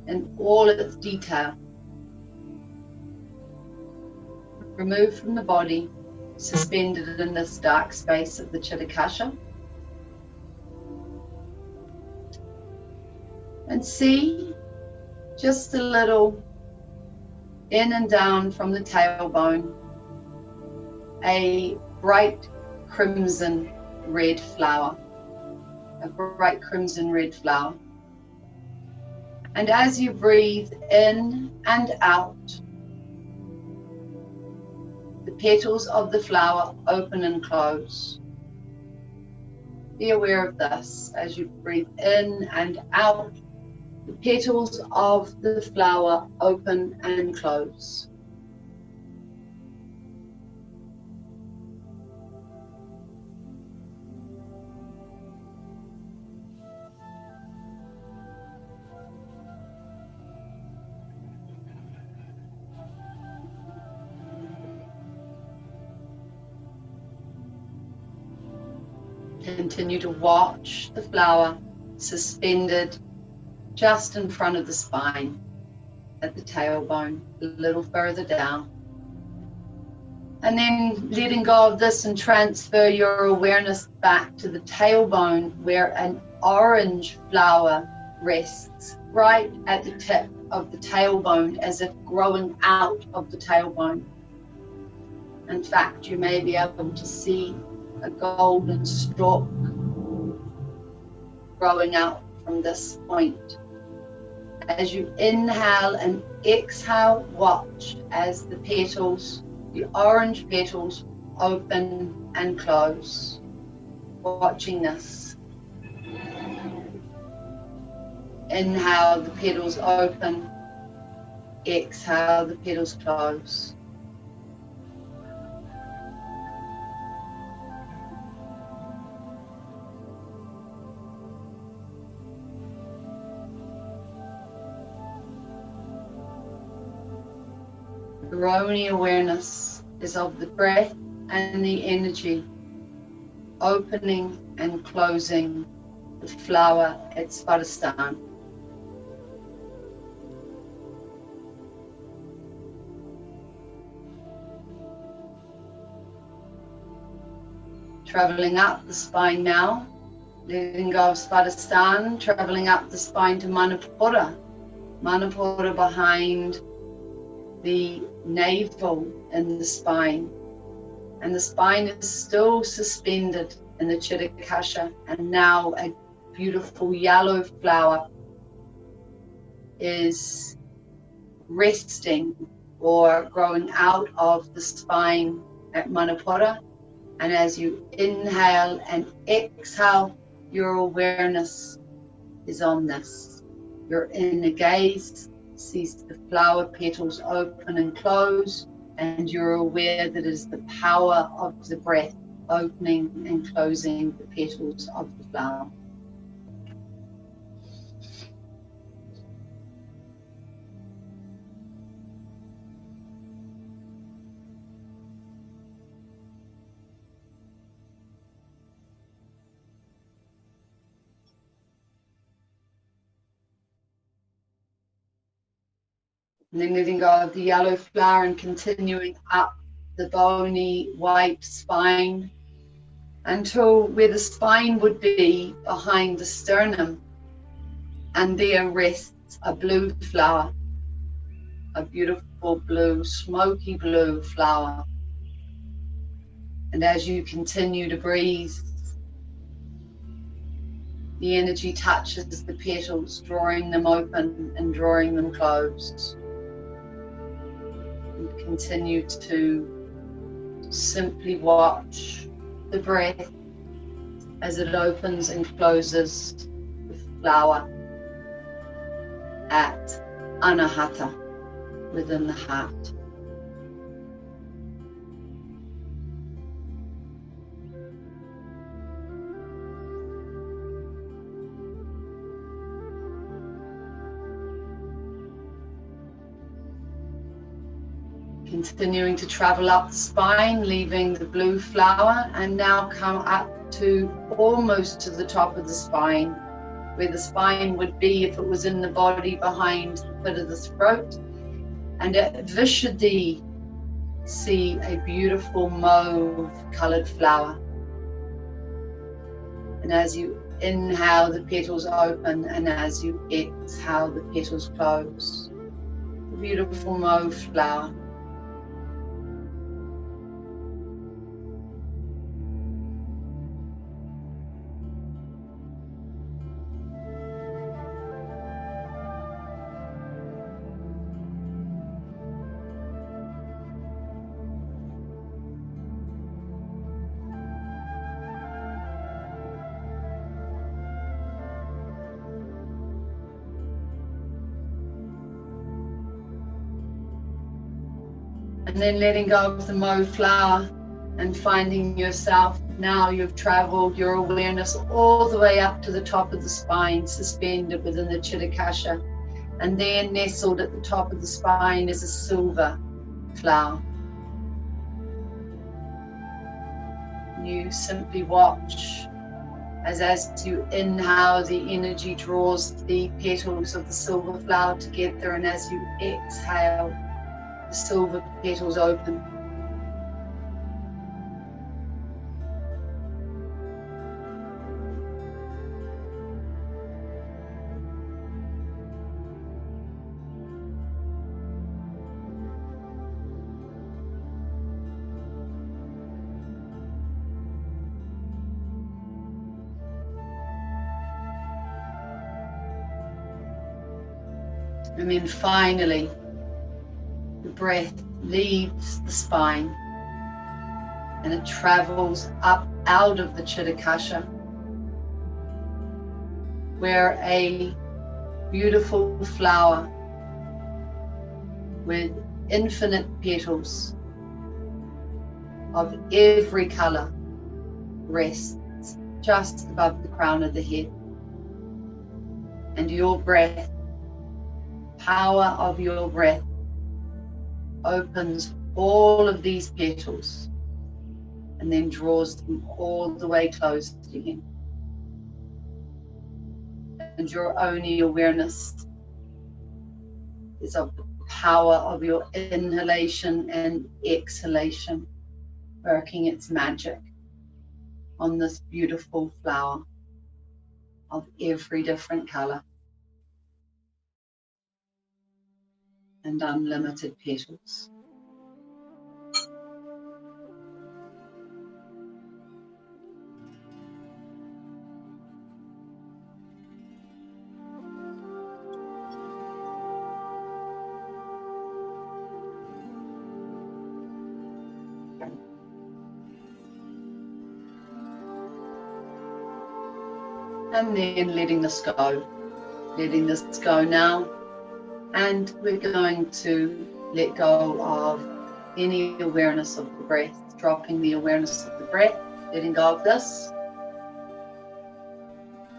in all its detail. Removed from the body, suspended in this dark space of the Chitakasha. And see just a little in and down from the tailbone, a bright crimson red flower, a bright crimson red flower. And as you breathe in and out, the petals of the flower open and close. Be aware of this as you breathe in and out. The petals of the flower open and close. Continue to watch the flower suspended just in front of the spine, at the tailbone, a little further down. And then letting go of this and transfer your awareness back to the tailbone where an orange flower rests, right at the tip of the tailbone, as if growing out of the tailbone. In fact, you may be able to see a golden stalk growing out from this point. As you inhale and exhale, watch as the petals, the orange petals, open and close. Watching this. Inhale, the petals open. Exhale, the petals close. Your only awareness is of the breath and the energy opening and closing the flower at Svadhisthana. Traveling up the spine now, letting go of Svadhisthana, traveling up the spine to Manipura. Manipura behind the navel and the spine. And the spine is still suspended in the Chitakasha, and now a beautiful yellow flower is resting or growing out of the spine at Manipura. And as you inhale and exhale, your awareness is on this. Your inner gaze sees the flower petals open and close, and you're aware that it is the power of the breath opening and closing the petals of the flower. And then letting go of the yellow flower and continuing up the bony white spine until where the spine would be behind the sternum. And there rests a blue flower, a beautiful blue, smoky blue flower. And as you continue to breathe, the energy touches the petals, drawing them open and drawing them closed. And continue to simply watch the breath as it opens and closes the flower at Anahata within the heart. Continuing to travel up the spine, leaving the blue flower, and now come up to almost to the top of the spine, where the spine would be if it was in the body behind the pit of the throat. And at Vishuddhi, see a beautiful mauve colored flower. And as you inhale, the petals open, and as you exhale, the petals close. A beautiful mauve flower. And then letting go of the mauve flower and finding yourself, now you've traveled your awareness all the way up to the top of the spine, suspended within the Chitakasha. And then nestled at the top of the spine is a silver flower. You simply watch as you inhale, the energy draws the petals of the silver flower together, and as you exhale, the silver petals open. And then finally, the breath leaves the spine and it travels up out of the Chitakasha, where a beautiful flower with infinite petals of every color rests just above the crown of the head. And your breath, power of your breath, opens all of these petals and then draws them all the way closed again. And your only awareness is of the power of your inhalation and exhalation working its magic on this beautiful flower of every different color and unlimited petals. And then letting this go now. And we're going to let go of any awareness of the breath, dropping the awareness of the breath, letting go of this,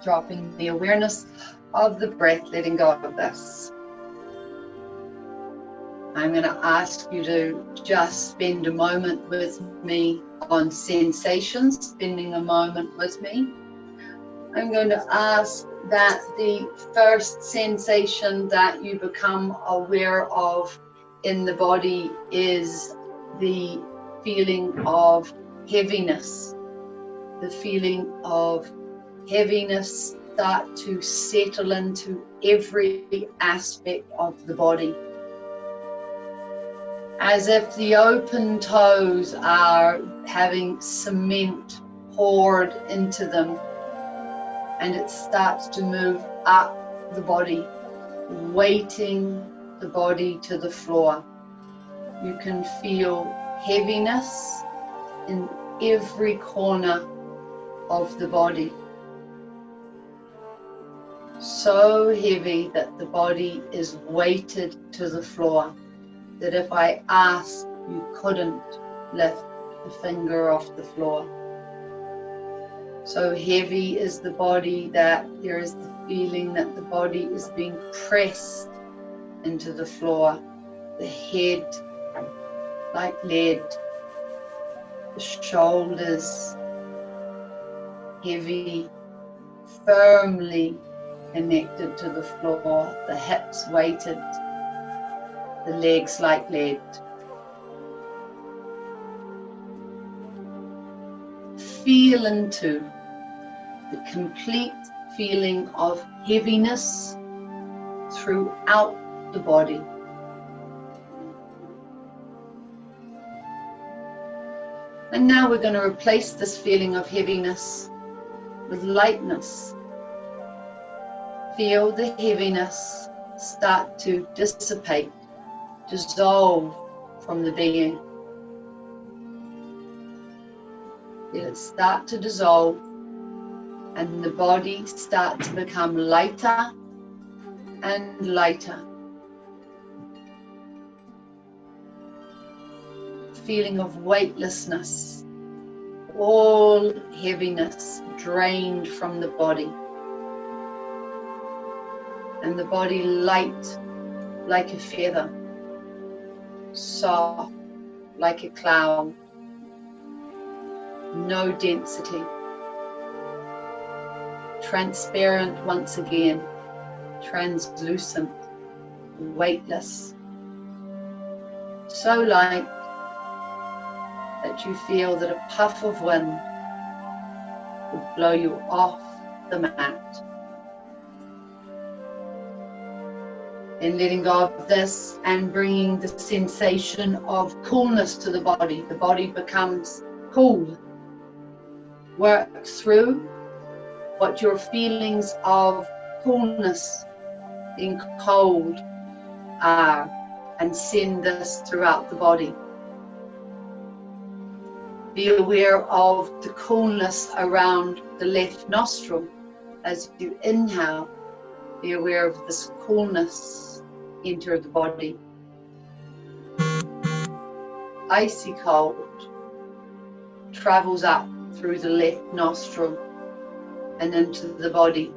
dropping the awareness of the breath, letting go of this. I'm going to ask you to just spend a moment with me on sensations, spending a moment with me. I'm going to ask that the first sensation that you become aware of in the body is the feeling of heaviness. The feeling of heaviness start to settle into every aspect of the body. as if the open toes are having cement poured into them, and it starts to move up the body, weighting the body to the floor. You can feel heaviness in every corner of the body. So heavy that the body is weighted to the floor, that if I asked, you couldn't lift a finger off the floor. So heavy is the body that there is the feeling that the body is being pressed into the floor. The head like lead, the shoulders heavy, firmly connected to the floor, the hips weighted, the legs like lead. Feel into the complete feeling of heaviness throughout the body. And now we're going to replace this feeling of heaviness with lightness. Feel the heaviness start to dissipate, dissolve from the being. Feel it start to dissolve, and the body start to become lighter and lighter. Feeling of weightlessness, all heaviness drained from the body, and the body light like a feather, soft like a cloud, no density, transparent once again, translucent, weightless, so light that you feel that a puff of wind would blow you off the mat. Then letting go of this and bringing the sensation of coolness to the body. The body becomes cool. Work through what your feelings of coolness, being cold, are, and send this throughout the body. Be aware of the coolness around the left nostril. As you inhale, be aware of this coolness enter the body. Icy cold travels up through the left nostril and into the body,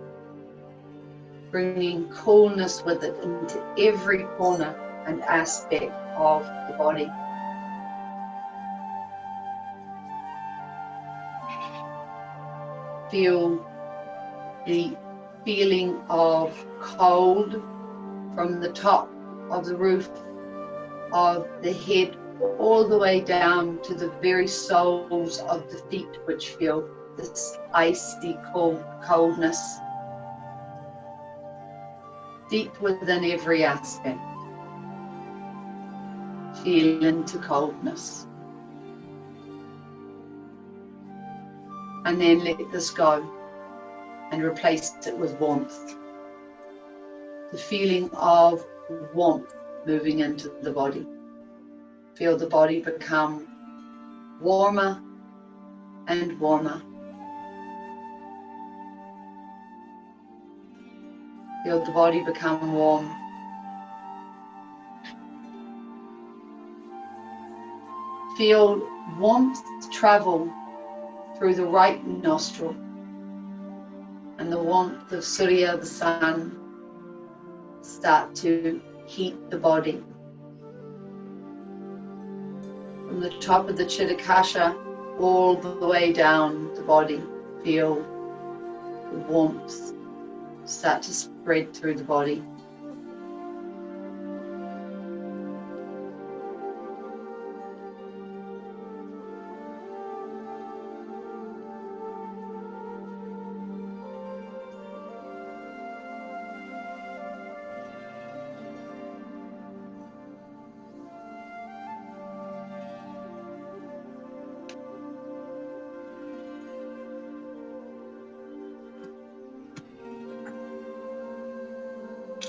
bringing coolness with it into every corner and aspect of the body. Feel the feeling of cold from the top of the roof of the head all the way down to the very soles of the feet, which feel this icy coldness deep within every aspect. Feel into coldness. And then let this go and replace it with warmth. The feeling of warmth moving into the body. Feel the body become warmer and warmer. Feel the body become warm. Feel warmth travel through the right nostril, and the warmth of Surya, the sun, start to heat the body. From the top of the Chitakasha all the way down the body, feel the warmth start to spread through the body.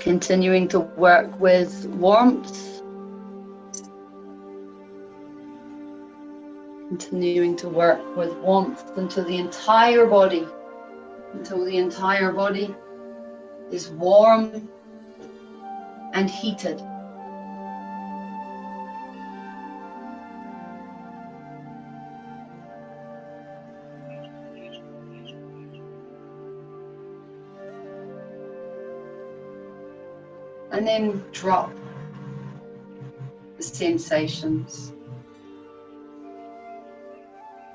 Continuing to work with warmth. Continuing to work with warmth until the entire body is warm and heated. And then drop the sensations.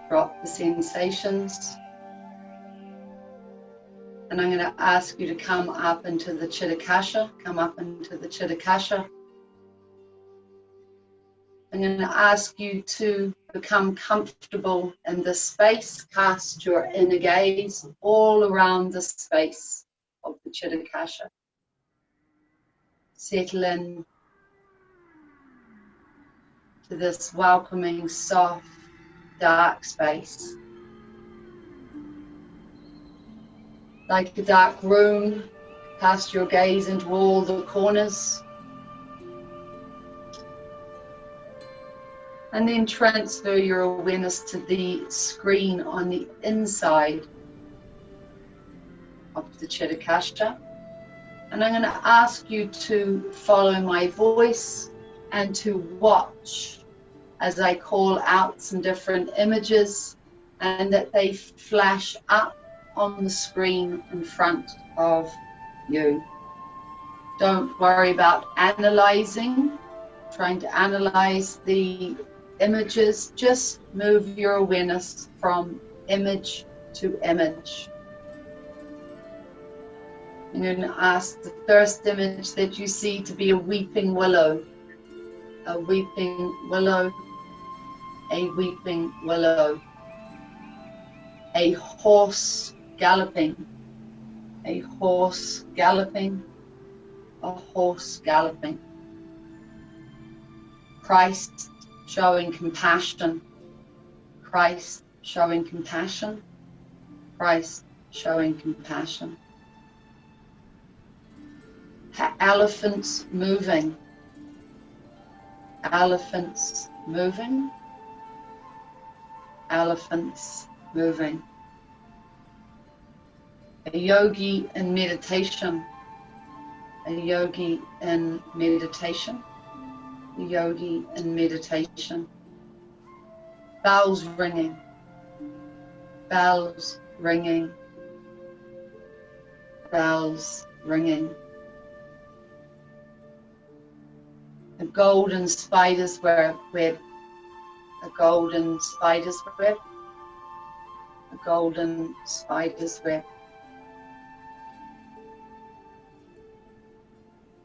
Drop the sensations. And I'm going to ask you to come up into the Chitakasha. Come up into the Chitakasha. I'm going to ask you to become comfortable in this space. Cast your inner gaze all around the space of the Chitakasha. Settle in to this welcoming, soft, dark space. Like a dark room, cast your gaze into all the corners. And then transfer your awareness to the screen on the inside of the Chitakasha. And I'm going to ask you to follow my voice and to watch as I call out some different images and that they flash up on the screen in front of you. Don't worry about trying to analyze the images. Just move your awareness from image to image. I'm going to ask the first image that you see to be a weeping willow. A weeping willow. A weeping willow. A horse galloping. A horse galloping. A horse galloping. Christ showing compassion. Christ showing compassion. Christ showing compassion. Elephants moving. Elephants moving. Elephants moving. A yogi in meditation. A yogi in meditation. A yogi in meditation. Bells ringing. Bells ringing. Bells ringing. A golden spider's web. A golden spider's web. A golden spider's web.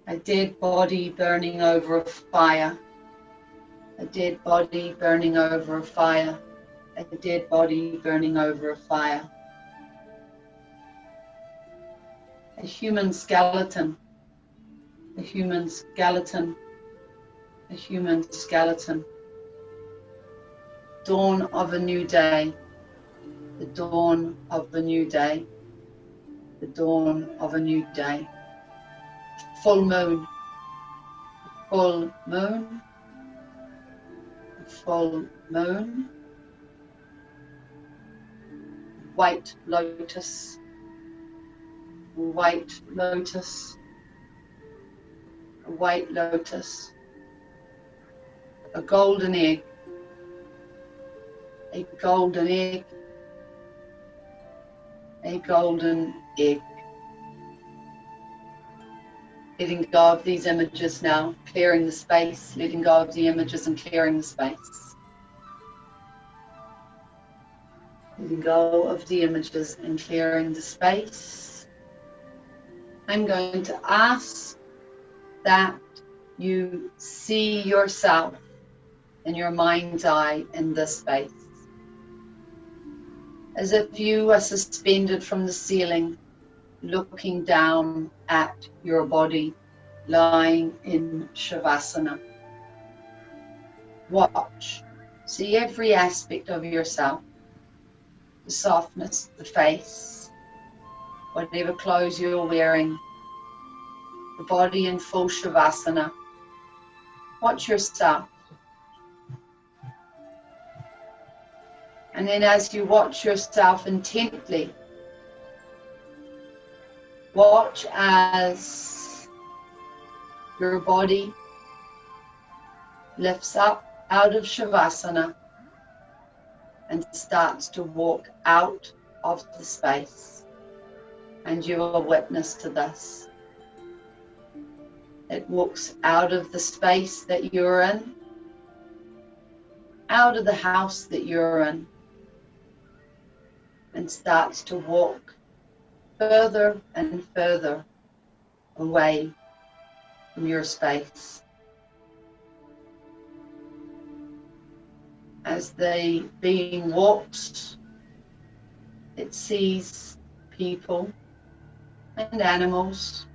A dead body burning over a fire. A dead body burning over a fire. A dead body burning over a fire. A human skeleton. A human skeleton. A human skeleton. Dawn of a new day. The dawn of a new day. The dawn of a new day. Full moon. Full moon. Full moon. White lotus. White lotus. White lotus. A golden egg. A golden egg. A golden egg. Letting go of these images now, clearing the space, letting go of the images and clearing the space. Letting go of the images and clearing the space. I'm going to ask that you see yourself in your mind's eye in this space. As if you are suspended from the ceiling, looking down at your body, lying in Shavasana. Watch, see every aspect of yourself, the softness, the face, whatever clothes you're wearing, the body in full Shavasana. Watch yourself. And then as you watch yourself intently, watch as your body lifts up out of Shavasana and starts to walk out of the space. And you are witness to this. It walks out of the space that you're in, out of the house that you're in, and starts to walk further and further away from your space. As the being walks, it sees people and animals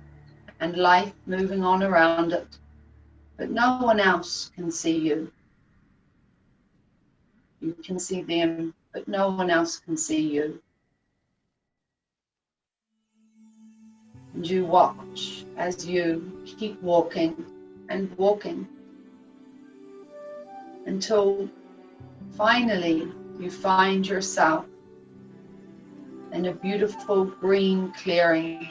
and life moving on around it, but no one else can see you. You can see them, but no one else can see you. And you watch as you keep walking and walking until finally you find yourself in a beautiful green clearing.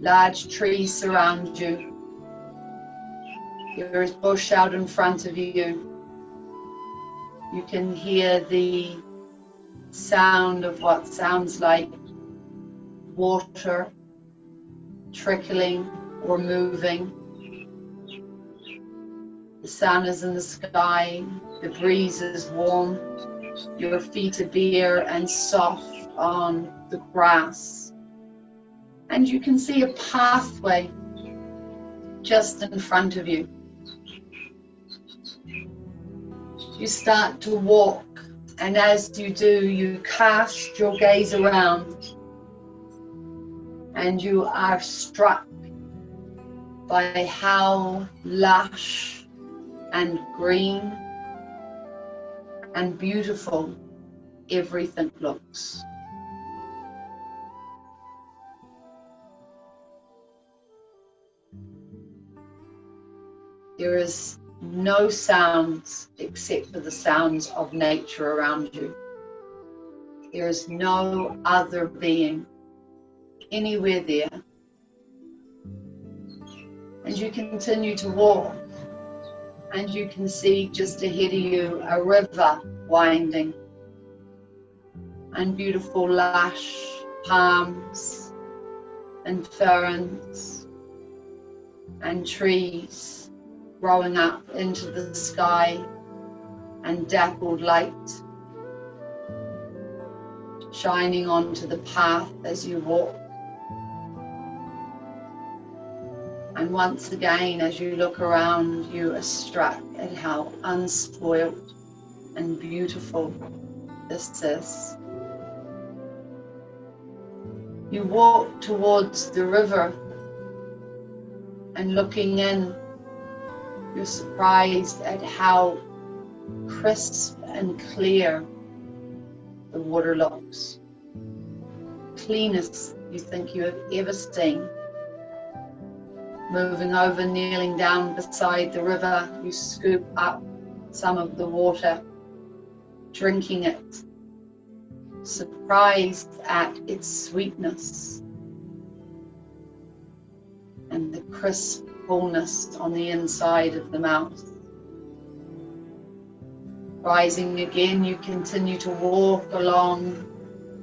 Large trees surround you. There is bush out in front of you. You can hear the sound of what sounds like water trickling or moving. The sun is in the sky, the breeze is warm, your feet are bare and soft on the grass. And you can see a pathway just in front of you. You start to walk, and as you do, you cast your gaze around, and you are struck by how lush and green and beautiful everything looks. There is no sounds except for the sounds of nature around you. There is no other being anywhere there. And you continue to walk, and you can see just ahead of you a river winding, and beautiful lush palms and ferns and trees growing up into the sky, and dappled light shining onto the path as you walk. And once again, as you look around, you are struck at how unspoilt and beautiful this is. You walk towards the river, and looking in, you're surprised at how crisp and clear the water looks. Cleanest you think you have ever seen. Moving over, kneeling down beside the river, you scoop up some of the water, drinking it, surprised at its sweetness and the crisp fullness on the inside of the mouth. Rising again, you continue to walk along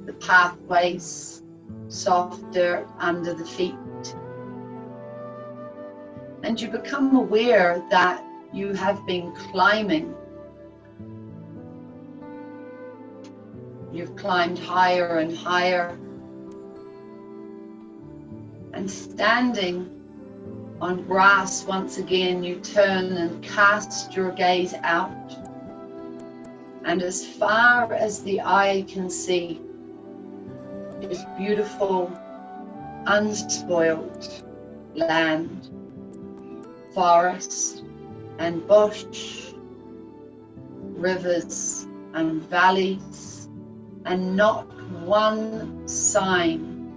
the pathways, soft dirt under the feet. And you become aware that you have been climbing. You've climbed higher and higher. And standing on grass once again, you turn and cast your gaze out. And as far as the eye can see is beautiful, unspoiled land, forest and bush, rivers and valleys, and not one sign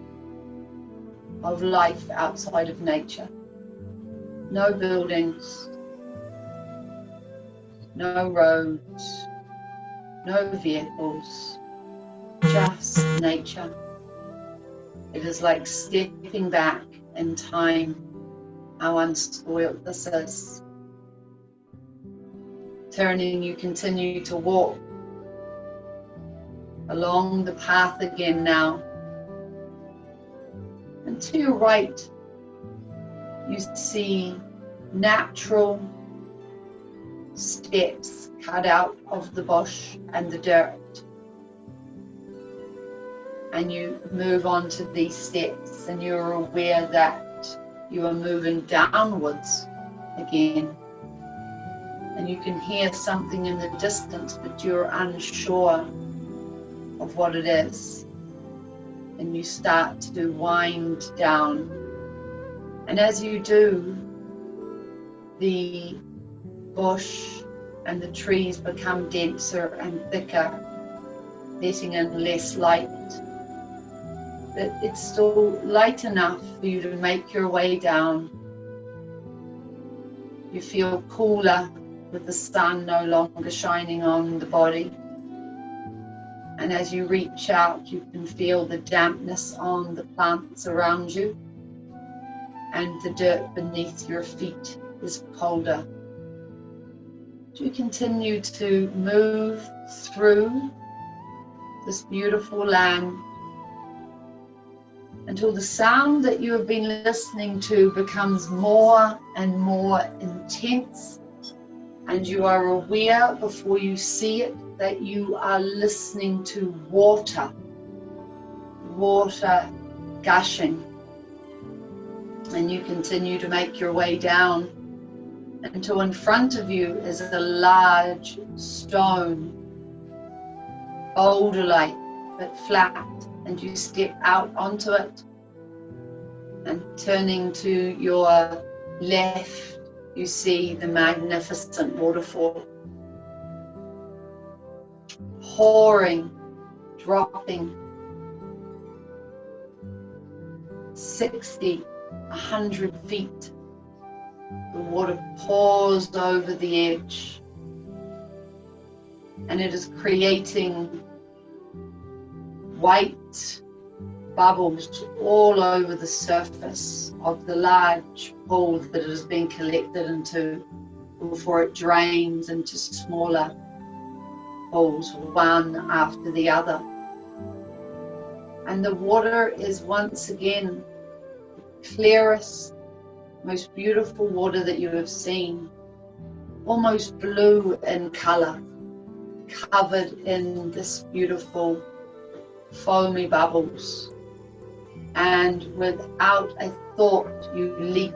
of life outside of nature. No buildings, no roads, no vehicles, just nature. It is like stepping back in time, how unspoilt this is. Turning, you continue to walk along the path again now. And to your right, you see natural steps cut out of the bush and the dirt. And you move on to these steps and you're aware that you are moving downwards again. And you can hear something in the distance, but you're unsure of what it is. And you start to wind down. And as you do, the bush and the trees become denser and thicker, letting in less light. But it's still light enough for you to make your way down. You feel cooler with the sun no longer shining on the body. And as you reach out, you can feel the dampness on the plants around you, and the dirt beneath your feet is colder. You continue to move through this beautiful land until the sound that you have been listening to becomes more and more intense, and you are aware before you see it that you are listening to water gushing. And you continue to make your way down until in front of you is a large stone, boulder-like but flat, and you step out onto it, and turning to your left you see the magnificent waterfall pouring, dropping 60, 100 feet. The water pours over the edge, and it is creating white bubbles all over the surface of the large pool that it has been collected into before it drains into smaller pools, one after the other. And the water is once again the clearest, most beautiful water that you have seen, almost blue in color, covered in this beautiful foamy bubbles. And without a thought, you leap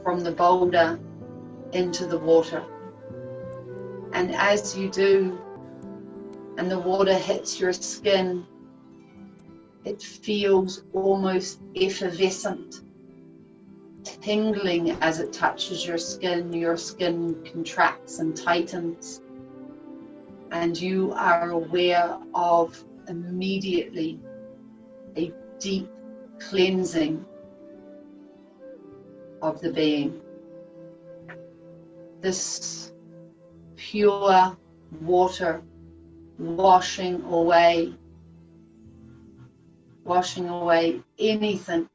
from the boulder into the water. And as you do, and the water hits your skin, it feels almost effervescent, tingling as it touches your skin. Your skin contracts and tightens, and you are aware of immediately a deep cleansing of the being. This pure water washing away anything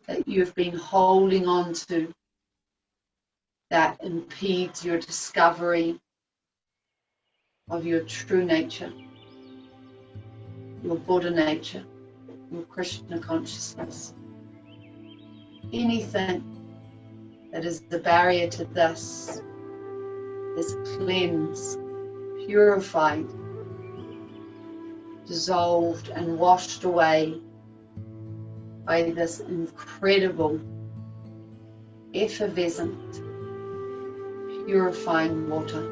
that you've been holding on to that impedes your discovery of your true nature, your Buddha nature, your Krishna consciousness. Anything that is the barrier to this is cleansed, purified, dissolved and washed away by this incredible, effervescent, purifying water.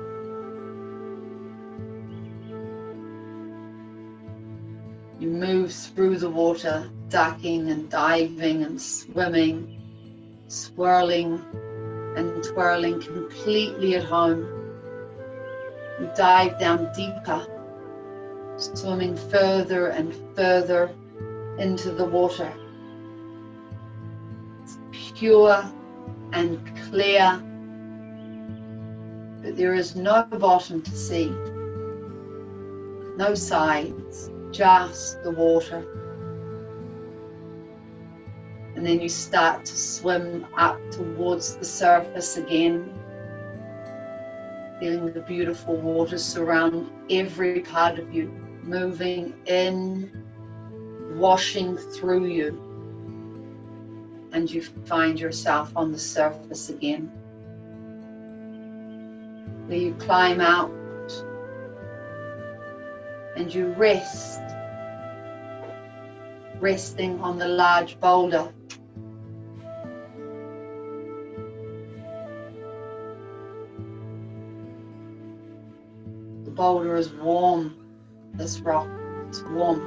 You move through the water, ducking and diving and swimming, swirling and twirling, completely at home. You dive down deeper, swimming further and further into the water, pure and clear, but there is no bottom to see, no sides, just the water. And then you start to swim up towards the surface again, feeling the beautiful water surround every part of you, moving in, washing through you, and you find yourself on the surface again, where you climb out and you rest, resting on the large boulder. The boulder is warm, this rock, it's warm,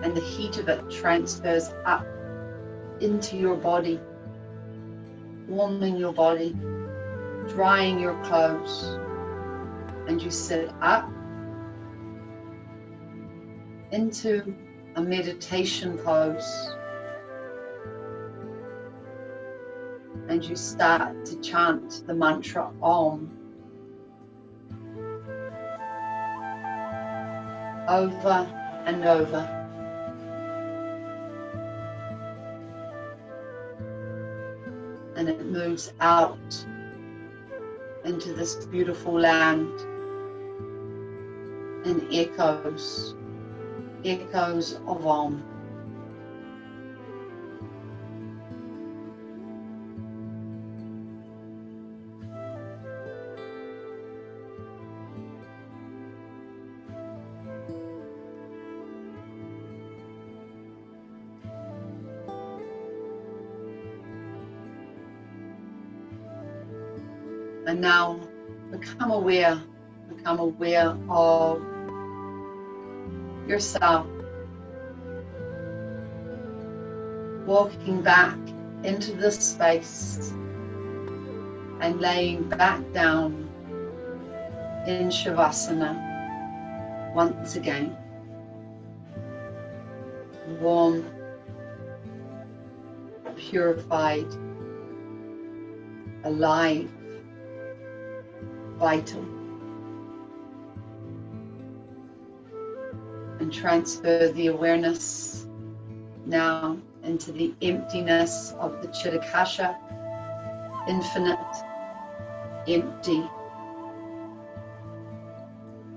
and the heat of it transfers up into your body, warming your body, drying your clothes, and you sit up into a meditation pose, and you start to chant the mantra Om over and over. And it moves out into this beautiful land and echoes of Om. And now become aware of yourself, walking back into this space and laying back down in Shavasana once again. Warm, purified, alive, vital, and transfer the awareness now into the emptiness of the Chitakasha, infinite, empty,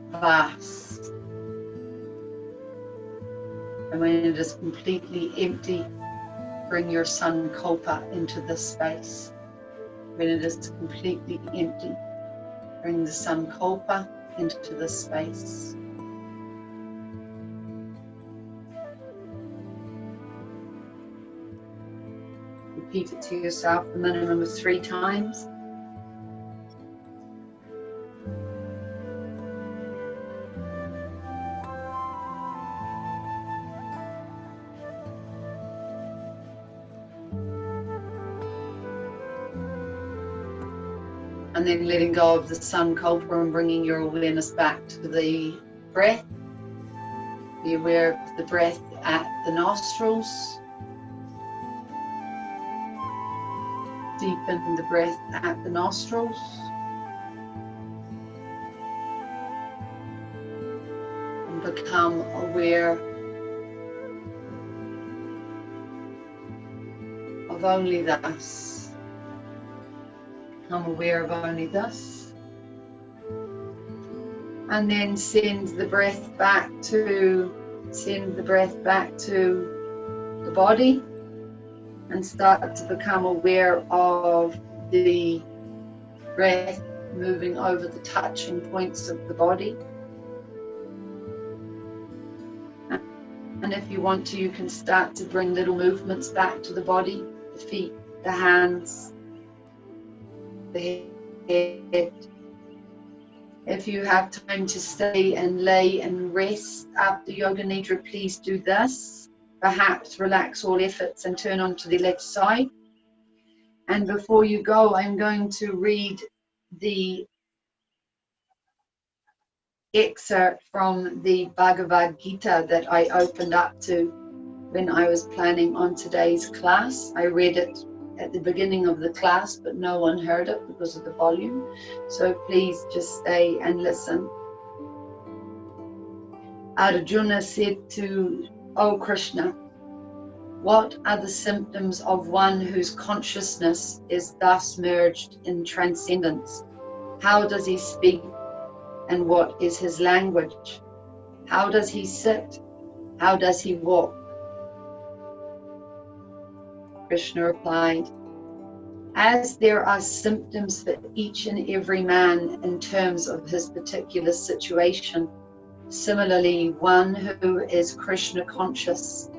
vast. And when it is completely empty, bring your Sankalpa into this space. When it is completely empty, bring the Sankalpa into this space. Repeat it to yourself a minimum of 3 times. And then letting go of the Sankalpa and bringing your awareness back to the breath. Be aware of the breath at the nostrils. Deepen the breath at the nostrils. And become aware of only this. Become aware of only this. And then send the breath back to the body. And start to become aware of the breath moving over the touching points of the body. And if you want to, you can start to bring little movements back to the body, the feet, the hands, the head. If you have time to stay and lay and rest after Yoga Nidra, please do this. Perhaps relax all efforts and turn onto the left side. And before you go, I'm going to read the excerpt from the Bhagavad Gita that I opened up to when I was planning on today's class. I read it at the beginning of the class, but no one heard it because of the volume. So please just stay and listen. Arjuna said to, "O Krishna, what are the symptoms of one whose consciousness is thus merged in transcendence? How does he speak, and what is his language? How does he sit? How does he walk?" Krishna replied, "As there are symptoms for each and every man in terms of his particular situation, similarly, one who is Krishna conscious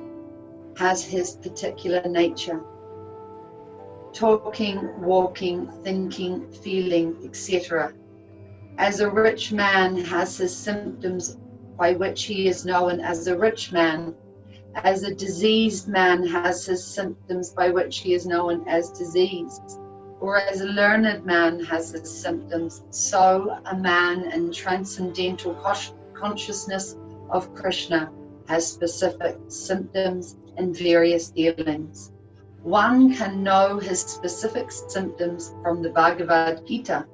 has his particular nature. Talking, walking, thinking, feeling, etc. As a rich man has his symptoms by which he is known as a rich man, as a diseased man has his symptoms by which he is known as diseased, or as a learned man has his symptoms, so a man in transcendental consciousness of Krishna has specific symptoms and various dealings. One can know his specific symptoms from the Bhagavad Gita.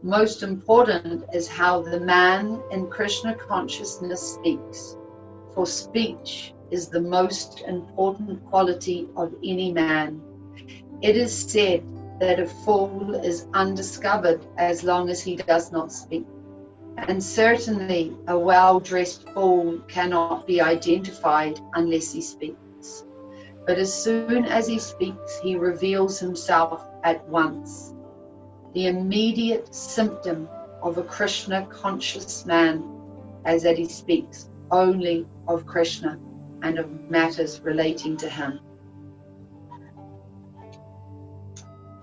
Most important is how the man in Krishna consciousness speaks, for speech is the most important quality of any man. It is said that a fool is undiscovered as long as he does not speak. And certainly a well-dressed fool cannot be identified unless he speaks. But as soon as he speaks, he reveals himself at once. The immediate symptom of a Krishna conscious man is that he speaks only of Krishna and of matters relating to him."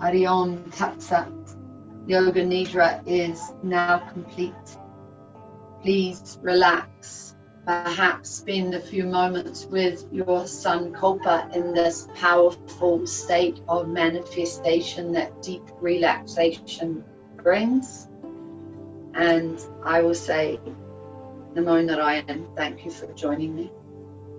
Hari Om Tat Sat. Yoga Nidra is now complete. Please relax. Perhaps spend a few moments with your Sankalpa in this powerful state of manifestation that deep relaxation brings. And I will say, Namo Narayan, thank you for joining me.